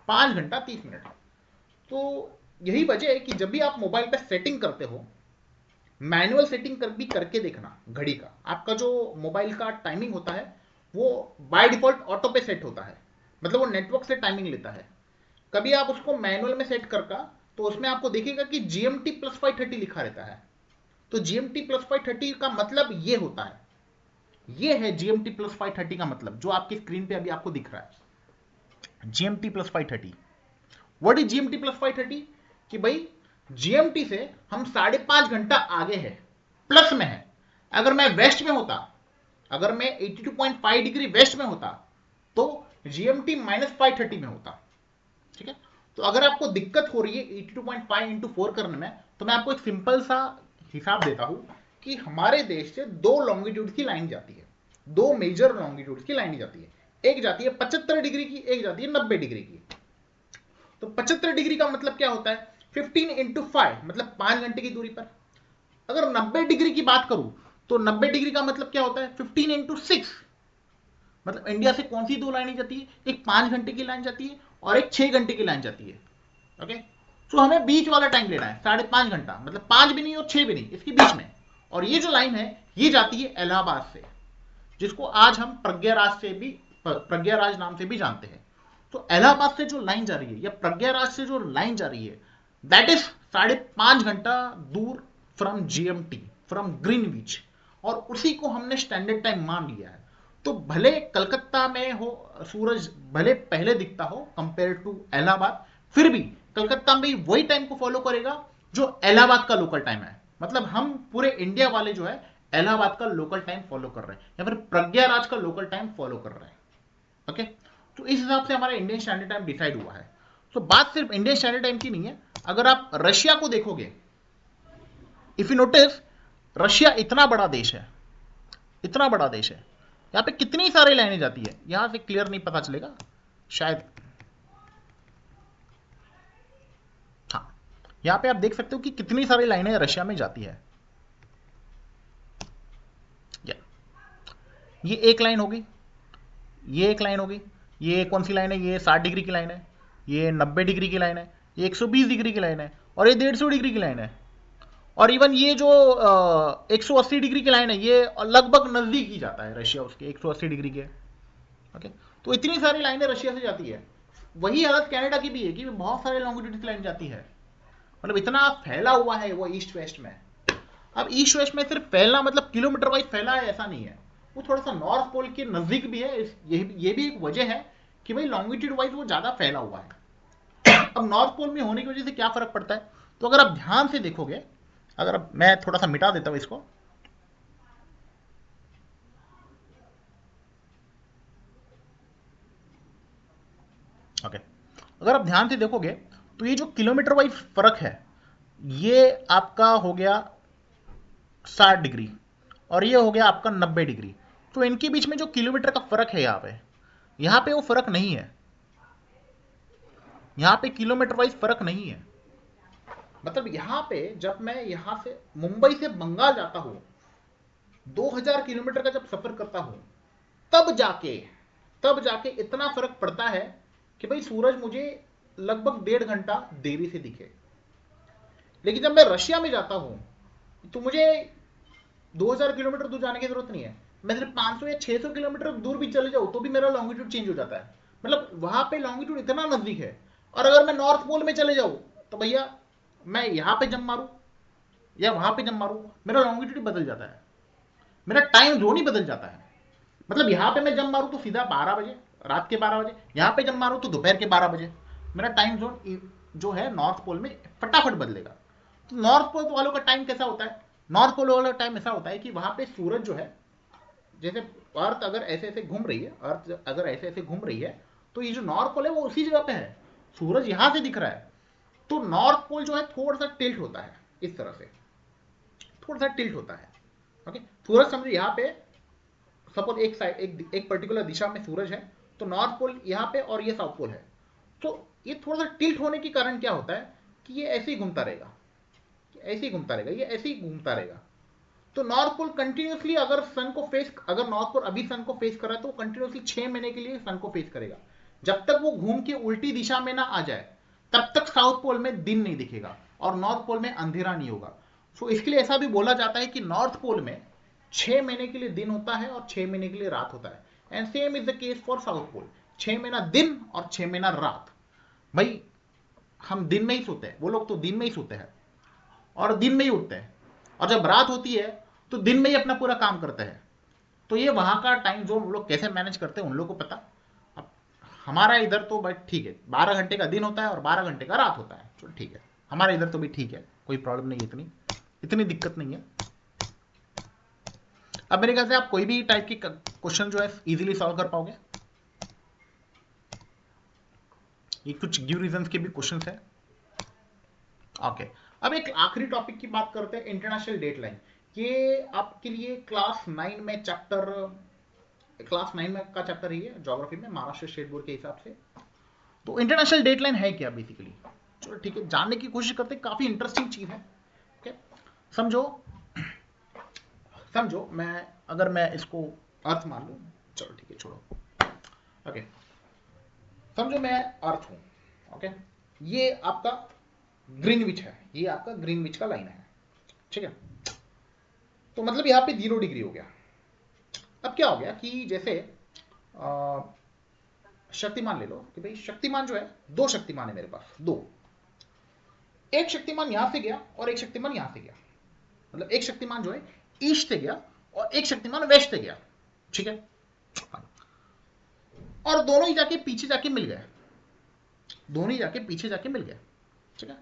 5 घंटा 30 मिनट। तो यही वजह है कि जब भी आप मोबाइल पे सेटिंग करते हो, मैनुअल सेटिंग भी करके देखना घड़ी का, आपका जो मोबाइल का टाइमिंग होता है वो बाय डिफॉल्ट ऑटो पे सेट होता है, मतलब वो नेटवर्क से टाइमिंग लेता है। कभी आप उसको मैनुअल में सेट करका तो उसमें आपको देखिएगा कि GMT प्लस 530 लिखा रहता है। तो GMT प्लस 530 का मतलब ये होता है, ये है GMT प्लस 530 का मतलब, जो आपकी स्क्रीन पे अभी आपको दिख रहा है, GMT plus 530। What is GMT plus 530? कि भाई GMT से हम 5.5 घंटा आगे है, प्लस में है। अगर मैं वेस्ट में होता, अगर मैं 82.5 डिग्री वेस्ट में होता तो GMT माइनस 530 में होता। ठीक है, तो अगर आपको दिक्कत हो रही है 82.5 इंटू 4 करने में, तो मैं आपको एक सिंपल सा हिसाब देता हूं कि हमारे देश से दो लॉन्गिट्यूड की लाइन जाती है, दो मेजर लॉन्गिट्यूड की लाइन जाती है। एक जाती है 75 डिग्री की, एक जाती है 90 डिग्री की। तो 75 डिग्री का मतलब क्या होता है, 15 इंटू 5 मतलब 5 घंटे की दूरी पर। अगर 90 डिग्री की बात करूं तो 90 डिग्री का मतलब क्या होता है, 15 इंटू 6 मतलब इंडिया से कौन सी दो लाइनें जाती है, एक 5 घंटे की लाइन जाती है और एक 6 घंटे की लाइन जाती है। ओके, तो हमें बीच वाला टाइम लेना है, 5.5 घंटा, मतलब 5 भी नहीं और 6 भी नहीं, इसके बीच में। और ये जो लाइन है ये जाती है इलाहाबाद से, जिसको आज हम प्रज्ञाराज से भी, प्रज्ञाराज नाम से भी जानते हैं। तो इलाहाबाद से जो लाइन जा रही है या प्रज्ञाराज से जो लाइन जा रही है, दैट इज 5.5 घंटा दूर फ्रॉम GMT, फ्रॉम ग्रीनविच, और उसी को हमने स्टैंडर्ड टाइम मान लिया है। तो भले कलकत्ता में हो सूरज, भले पहले दिखता हो कंपेयर टू इलाहाबाद, फिर भी कलकत्ता में वही टाइम को फॉलो करेगा जो इलाहाबाद का लोकल टाइम है। मतलब हम पूरे इंडिया वाले जो है इलाहाबाद का लोकल टाइम फॉलो कर रहे हैं या फिर प्रज्ञाराज का लोकल टाइम फॉलो कर रहे हैं। ओके, तो इस हिसाब से हमारा इंडियन स्टैंडर्ड टाइम डिसाइड हुआ है। तो बात सिर्फ इंडियन स्टैंडर्ड टाइम की नहीं है, अगर आप रशिया को देखोगे, इफ यू नोटिस, रशिया इतना बड़ा देश है, इतना बड़ा देश है, यहाँ पे कितनी सारी लाइनें जाती है, यहां से क्लियर नहीं पता चलेगा शायद। हाँ, यहां पे आप देख सकते हो कि कितनी सारी लाइनें रशिया में जाती है। ये एक लाइन होगी, ये एक लाइन होगी, ये कौन सी लाइन है, ये 60 डिग्री की लाइन है, ये 90 डिग्री की लाइन है, ये 120 डिग्री की लाइन है, और ये 150 डिग्री की लाइन है। और इवन ये जो 180 डिग्री की लाइन है, ये लगभग नजदीक ही जाता है रशिया उसके 180 डिग्री के। ओके, तो इतनी सारी लाइनें रशिया से जाती है। वही हालत कनाडा की भी है कि बहुत सारे लॉन्गिट्यूड की लाइन जाती है, मतलब इतना फैला हुआ है वो ईस्ट वेस्ट में। अब ईस्ट वेस्ट में सिर्फ फैलना मतलब किलोमीटर वाइज फैला है ऐसा नहीं है, वो थोड़ा सा नॉर्थ पोल के नजदीक भी है। ये भी एक वजह है कि भाई लॉन्गिट्यूड वाइज वो ज्यादा फैला हुआ है। अब नॉर्थ पोल में होने की वजह से क्या फर्क पड़ता है, तो अगर आप ध्यान से देखोगे, अगर मैं थोड़ा सा मिटा देता हूं इसको, ओके, अगर आप ध्यान से देखोगे तो ये जो किलोमीटर वाइज फर्क है, ये आपका हो गया 60 डिग्री और ये हो गया आपका 90 डिग्री। तो इनके बीच में जो किलोमीटर का फर्क है यहाँ पे वो फर्क नहीं है, यहाँ पे किलोमीटर वाइज फर्क नहीं है। मतलब यहाँ पे जब मैं यहाँ से मुंबई से बंगाल जाता हूं, 2000 किलोमीटर का जब सफर करता हूं, तब जाके इतना फर्क पड़ता है कि भाई सूरज मुझे लगभग 1.5 घंटा देरी से दिखे। लेकिन जब मैं रशिया में जाता हूं तो मुझे 2000 किलोमीटर दूर जाने की जरूरत नहीं है, मैं सिर्फ 500 या 600 किलोमीटर दूर भी चले जाऊं तो भी मेरा लॉन्गिट्यूड चेंज हो जाता है। मतलब वहां पे लॉन्गिट्यूड इतना नजदीक है। और अगर मैं नॉर्थ पोल में चले जाऊं तो भैया मैं यहां पे जब मारूं या वहां पे जब मारूं, मेरा लॉन्गिट्यूड बदल जाता है, मेरा टाइम जोन ही बदल जाता है। मतलब यहाँ पे मैं जब मारूं तो सीधा 12 बजे, रात के 12 बजे, यहाँ पे जब मारूं तो दोपहर के 12 बजे, मेरा टाइम जोन जो है नॉर्थ पोल में फटाफट बदलेगा। तो नॉर्थ पोल वालों का टाइम कैसा होता है, नॉर्थ पोल वालों का टाइम ऐसा होता है कि वहां पे सूरज जो है, जैसे अर्थ अगर ऐसे ऐसे घूम रही है, अर्थ अगर ऐसे ऐसे घूम रही है, तो ये जो नॉर्थ पोल है वो उसी जगह पे है, सूरज यहां से दिख रहा है। तो नॉर्थ पोल जो है थोड़ा सा टिल्ट होता है, इस तरह से थोड़ा सा टिल्ट होता है। ओके, सूरज समझो यहाँ पे, सपोज एक साइड एक पर्टिकुलर दिशा में सूरज है, तो नॉर्थ पोल यहाँ पे और ये साउथ पोल है। तो ये थोड़ा सा टिल्ट होने के कारण क्या होता है कि ये ऐसे ही घूमता रहेगा, ऐसे ही घूमता रहेगा, ये ऐसे ही घूमता रहेगा। तो नॉर्थ पोल कंटिन्यूसली अगर सन को फेस, अगर नॉर्थ पोल अभी सन को फेस कर रहा है तो कंटिन्यूसली 6 महीने के लिए सन को फेस करेगा। जब तक वो घूम के उल्टी दिशा में ना आ जाए तब तक साउथ पोल में दिन नहीं दिखेगा और नॉर्थ पोल में अंधेरा नहीं होगा। सो इसके लिए ऐसा भी बोला जाता है कि नॉर्थ पोल में 6 महीने के लिए दिन होता है और 6 महीने के लिए रात होता है। And same is the case for south pole, 6 महीना दिन और 6 महीना रात। भाई हम दिन में ही सोते हैं, वो लोग तो दिन में ही सोते हैं और दिन में ही उठते हैं, और जब रात होती है तो दिन में ही अपना पूरा काम करते हैं। तो ये वहां का टाइम जोन वो लोग कैसे मैनेज करते हैं उन लोगों को पता। अब हमारा इधर तो बट ठीक है, 12 घंटे का दिन होता है और 12 घंटे का रात होता है, चलो ठीक है, हमारे इधर तो भी ठीक है, कोई प्रॉब्लम नहीं है, इतनी इतनी दिक्कत नहीं है। अब मेरे ख्याल से आप कोई भी टाइप की क्वेश्चन जो है इजीली सॉल्व कर पाओगे। ये कुछ गिव रीजंस के भी क्वेश्चंस है। ओके, अब एक आखिरी टॉपिक की बात करते हैं, इंटरनेशनल डेटलाइन। ये आपके लिए क्लास 9 में चैप्टर, क्लास 9 में का चैप्टर ही है ज्योग्राफी में, महाराष्ट्र स्टेट बोर्ड के हिसाब से। तो इंटरनेशनल डेटलाइन है क्या बेसिकली, चलो ठीक है, जानने की कोशिश करते हैं, काफी इंटरेस्टिंग चीज है। ओके, समझो समझो मैं अगर मैं इसको अर्थ मान लूं, चलो ठीक है छोड़ो। ओके, समझो मैं अर्थ हूं। ओके, ये आपका ग्रीनविच है, ये आपका ग्रीनविच का लाइन है, ठीक है। तो मतलब यहाँ पे 0 डिग्री हो गया। अब क्या हो गया कि जैसे शक्तिमान ले लो कि भाई शक्तिमान जो है, 2 शक्तिमान है मेरे पास, 2। एक शक्तिमान यहां से गया और एक शक्तिमान यहां से गया, मतलब एक शक्तिमान जो है ईस्ट से गया और एक शक्तिमान वेस्ट से गया, ठीक है। और दोनों ही जाके पीछे जाके मिल गए, दोनों ही जाके पीछे जाके मिल गए, ठीक है।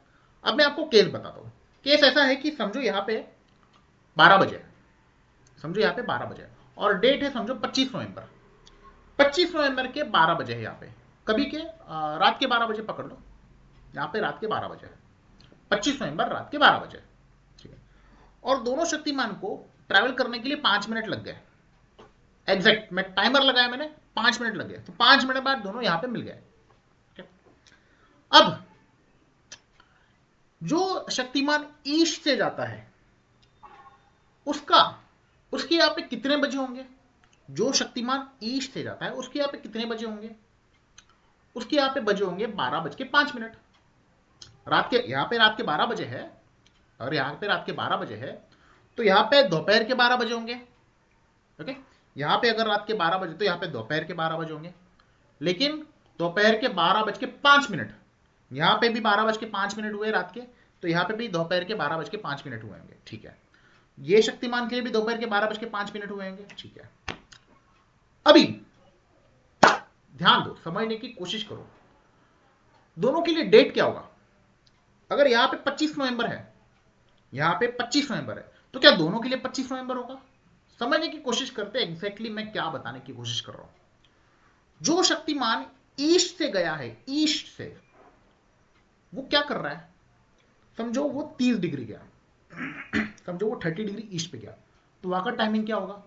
अब मैं आपको केस बताता हूं। केस ऐसा है कि समझो यहां पे 12 बजे, समझो यहां पे 12 बजे और डेट है समझो 25 नवंबर। 25 नवंबर के 12 बजे है यहाँ पे, कभी के रात के 12 बजे पकड़ लो, यहाँ पे रात के 12 बजे है, 25 नवंबर रात के 12 बजे, ठीक है। और दोनों शक्तिमान को ट्रैवल करने के लिए 5 मिनट लग गए, एग्जैक्ट मैं टाइमर लगाया मैंने, 5 मिनट लग गए, तो 5 मिनट बाद दोनों यहां पे मिल गए। अब जो शक्तिमान ईस्ट से जाता है उसका, उसके यहां पे कितने बजे होंगे, जो शक्तिमान ईस्ट से जाता है उसके यहां पे कितने बजे होंगे, उसके यहां पे बजे होंगे 12:05। रात के यहां पे रात के 12 बजे है और यहां पे रात के 12 बजे है, तो यहां पे दोपहर के 12 बजे होंगे। ओके, यहां पे अगर रात के 12 बजे तो यहां पे दोपहर के 12 बजे होंगे, लेकिन दोपहर के 12:05, यहां पे भी 12:05 हुए रात के, तो यहां पे भी दोपहर के 12:05 हुए होंगे, ठीक है। ये शक्तिमान के लिए भी दोपहर के 12:05 हुए होंगे, ठीक है। अभी ध्यान दो, समझने की कोशिश करो, दोनों के लिए डेट क्या होगा। अगर यहां पे 25 नवंबर है, यहां पे 25 नवंबर है, तो क्या दोनों के लिए 25 नवंबर होगा। समझने की कोशिश करते हैं एग्जैक्टली मैं क्या बताने की कोशिश कर रहा हूं। जो शक्तिमान ईस्ट से गया है, ईस्ट से, वो क्या कर रहा है, समझो वो 30 डिग्री गया, समझो वो 30 डिग्री ईस्ट पे गया, तो वहां का टाइमिंग क्या होगा,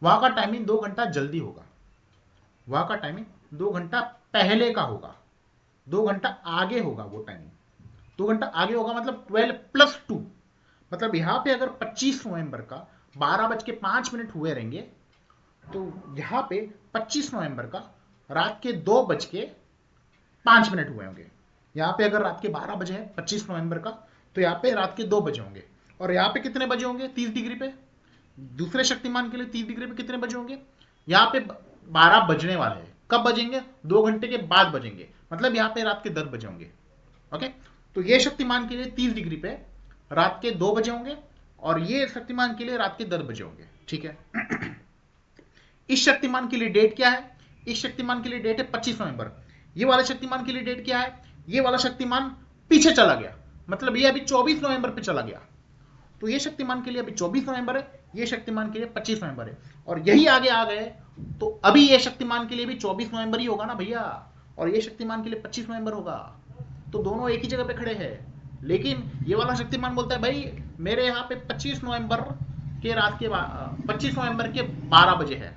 वहां का टाइमिंग 2 घंटा जल्दी होगा, वहां का टाइमिंग 2 घंटा पहले का होगा, 2 घंटा आगे होगा वो टाइमिंग, 2 घंटा आगे होगा, मतलब 12+2, मतलब यहां पे अगर 25 नवंबर का 12:05 हुए रहेंगे, तो यहां पे 25 नवंबर का रात के 2:05 हुए होंगे। यहां पे अगर रात के 12 बजे है 25 नवंबर का, तो यहां पे रात के 2 बजे होंगे, और यहां पे कितने बजे होंगे 30 डिग्री पे, दूसरे शक्तिमान के लिए 30 डिग्री पे कितने बजे होंगे, यहां पे 12 बजने वाले हैं, कब बजेंगे, 2 घंटे के बाद बजेंगे, मतलब यहां पे रात के 10 बजे होंगे। ओके, तो ये शक्तिमान के लिए 30 डिग्री पे रात के 2 बजे होंगे और ये शक्तिमान के लिए रात के 10 बजे होंगे, ठीक है। इस शक्तिमान के लिए डेट क्या है, इस शक्तिमान के लिए डेट है 25 नवंबर। ये वाले शक्तिमान के लिए डेट क्या है, ये वाला शक्तिमान पीछे चला गया, मतलब ये अभी 24 नवंबर पे चला गया, तो ये शक्तिमान के लिए अभी 24 नवंबर है, ये शक्तिमान के लिए 25 नवंबर है, और यही आगे आ गए तो अभी ये शक्तिमान के लिए भी 24 नवंबर ही होगा ना भैया, और ये शक्तिमान के लिए 25 नवंबर होगा, तो दोनों एक ही जगह पे खड़े हैं। लेकिन ये वाला शक्तिमान बोलता है भाई मेरे यहाँ पे 25 नवंबर के रात के 25 नवंबर के 12 बजे है,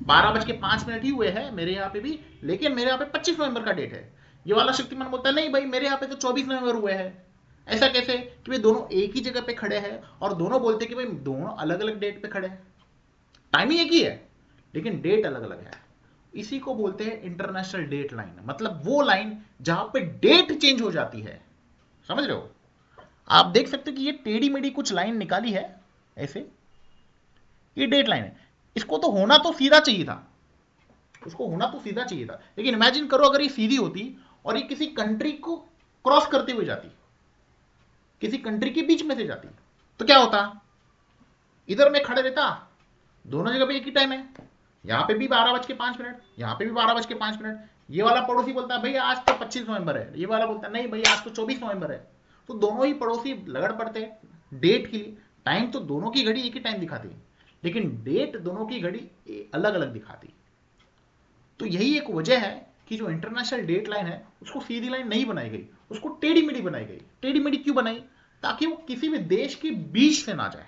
12:05 ही हुए हैं मेरे यहाँ पे भी, लेकिन मेरे यहाँ पे 25 नवंबर का डेट है। ये वाला शक्तिमान बोलता है नहीं भाई मेरे यहाँ पे तो 24 नवंबर हुए हैं। ऐसा कैसे कि भाई दोनों एक ही जगह पे खड़े हैं और दोनों बोलते कि भाई दोनों अलग अलग डेट पे खड़े हैं, टाइमिंग एक ही है लेकिन डेट अलग अलग है। इसी को बोलते हैं इंटरनेशनल डेट लाइन, मतलब वो लाइन जहां पे डेट चेंज हो जाती है, समझ रहे हो। आप देख सकते हो कि ये टेढ़ी मेढ़ी कुछ लाइन निकाली है ऐसे, ये डेट लाइन है, इसको तो होना तो सीधा चाहिए था, उसको होना तो सीधा चाहिए था, लेकिन इमेजिन करो अगर ये सीधी होती और ये किसी कंट्री को क्रॉस करते हुए जाती, किसी कंट्री के बीच में से जाती, तो क्या होता, इधर मैं खड़े रहता, दोनों जगह पे एक ही टाइम है, यहां पे भी 12:05, यहां पे भी 12:05, ये वाला पड़ोसी बोलता है भैया आज तो 25 नवंबर है, ये वाला बोलता है नहीं भैया आज तो 24 नवंबर है, तो दोनों ही पड़ोसी लगड़ पड़ते हैं डेट के लिए। टाइम तो दोनों की घड़ी एक ही टाइम दिखाती है, लेकिन डेट दोनों की घड़ी अलग अलग दिखाती। तो यही एक वजह है कि जो इंटरनेशनल डेट लाइन है उसको सीधी लाइन नहीं बनाई गई, उसको टेढ़ी मेढ़ी बनाई गई। टेढ़ी मेढ़ी क्यों बनाई? ताकि वो किसी भी देश के बीच से ना जाए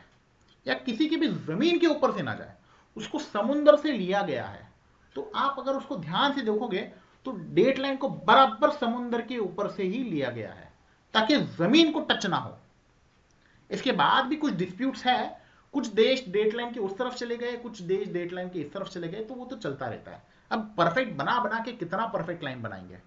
या किसी की भी जमीन के ऊपर से ना जाए, उसको समुद्र से लिया गया है। तो आप अगर उसको ध्यान से देखोगे तो डेट लाइन को बराबर समुद्र के ऊपर से ही लिया गया है ताकि जमीन को टच ना हो। इसके बाद भी कुछ डिस्प्यूट्स है, कुछ देश डेट लाइन के उस तरफ चले गए, कुछ देश डेट लाइन के इस तरफ चले गए, तो वो तो चलता रहता है। अब परफेक्ट बना बना के कितना परफेक्ट लाइन बनाएंगे,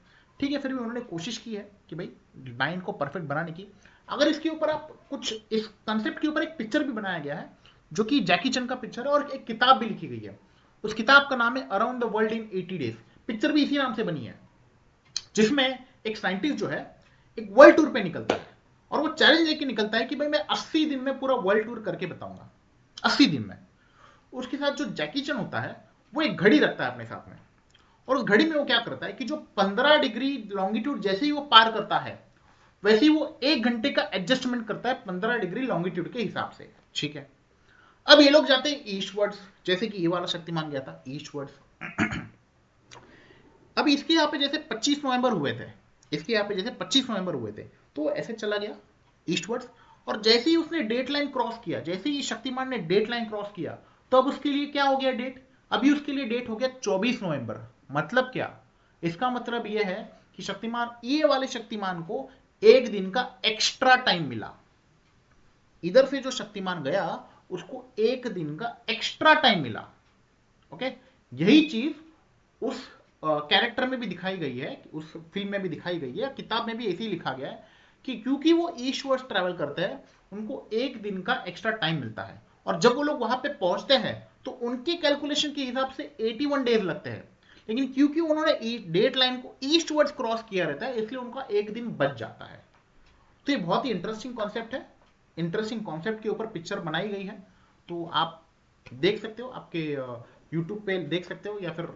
ठीक है, फिर भी उन्होंने कोशिश की है कि भाई लाइन को परफेक्ट बनाने की। अगर इसके ऊपर आप कुछ इस कंसेप्ट के ऊपर एक पिक्चर भी बनाया गया है जो कि जैकी चैन का पिक्चर है, और एक किताब भी लिखी गई है। उस किताब का नाम है around the world in 80 days. Picture भी इसी नाम से बनी है, जिसमें एक साइंटिस्ट जो है एक वर्ल्ड टूर पे निकलता है और वो चैलेंज लेके निकलता है कि भाई मैं 80 दिन में पूरा वर्ल्ड टूर करके बताऊंगा, 80 दिन में। उसके साथ जो जैकी चैन होता है वो एक घड़ी रखता है अपने साथ में, और उस घड़ी में वो क्या करता है कि जो 15 डिग्री लॉन्गिट्यूड जैसे ही वो पार करता है वैसे ही वो 1 घंटे का एडजस्टमेंट करता है 15 डिग्री लॉन्गिट्यूड के हिसाब से, ठीक है। अब ये लोग जाते हैं ईस्टवर्ड्स, जैसे कि ये वाला शक्तिमान गया था ईस्टवर्ड्स। अब इसके यहाँ पे जैसे 25 नवंबर हुए थे, इसके यहाँ पे जैसे 25 नवंबर हुए थे, तो ऐसे चला गया ईस्टवर्ड्स, और जैसे ही उसने डेट लाइन क्रॉस किया, जैसे ही शक्तिमान ने डेट लाइन क्रॉस किया, तो अब उसके लिए क्या हो गया डेट, अभी उसके लिए डेट हो गया 24 नवंबर। मतलब क्या, इसका मतलब यह है कि शक्तिमान, ये वाले शक्तिमान को एक दिन का एक्स्ट्रा टाइम मिला। इधर से जो शक्तिमान गया उसको एक दिन का एक्स्ट्रा टाइम मिला, ओके। यही चीज उस कैरेक्टर में भी दिखाई गई है, उस फिल्म में भी दिखाई गई है, किताब में भी ऐसे ही लिखा गया है कि क्योंकि वो ईस्टवर्ड्स ट्रैवल करते हैं उनको एक दिन का एक्स्ट्रा टाइम मिलता है, और जब वो लोग वहां पे पहुंचते हैं तो उनके कैलकुलेशन के हिसाब से 81 डेज लगते हैं, लेकिन क्योंकि उन्होंने डेट लाइन को ईस्टवर्ड्स क्रॉस किया रहता है इसलिए उनका एक दिन बच जाता है। तो ये बहुत ही इंटरेस्टिंग कॉन्सेप्ट है, इंटरेस्टिंग कॉन्सेप्ट के ऊपर पिक्चर बनाई गई है। तो आप देख सकते हो, आपके यूट्यूब पे देख सकते हो, या फिर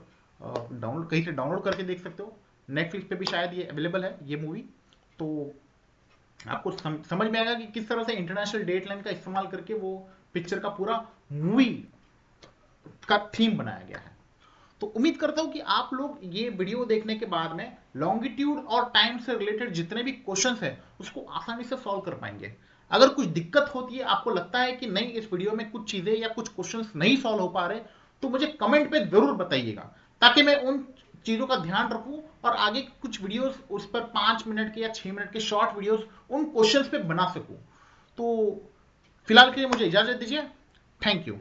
डाउनलोड कहीं से डाउनलोड करके देख सकते हो। नेटफ्लिक्स पे भी शायद ये अवेलेबल है ये मूवी। तो आपको समझ में आएगा कि किस तरह से इंटरनेशनल डेट लाइन का इस्तेमाल करके वो पिक्चर का पूरा मूवी का थीम बनाया गया है। तो उम्मीद करता हूं कि आप लोग ये वीडियो देखने के बाद में लॉन्गिट्यूड और टाइम से रिलेटेड जितने भी क्वेश्चंस है उसको आसानी से सॉल्व कर पाएंगे। अगर कुछ दिक्कत होती है, आपको लगता है कि नहीं इस वीडियो में कुछ चीजें या कुछ क्वेश्चंस नहीं सॉल्व हो पा रहे, तो मुझे कमेंट पे जरूर बताइएगा, ताकि मैं उन चीजों का ध्यान रखूं और आगे कुछ वीडियोस उस पर 5 मिनट के या 6 मिनट के शॉर्ट वीडियोस उन क्वेश्चंस पे बना सकूं। तो फिलहाल के लिए मुझे इजाजत दीजिए। Thank you.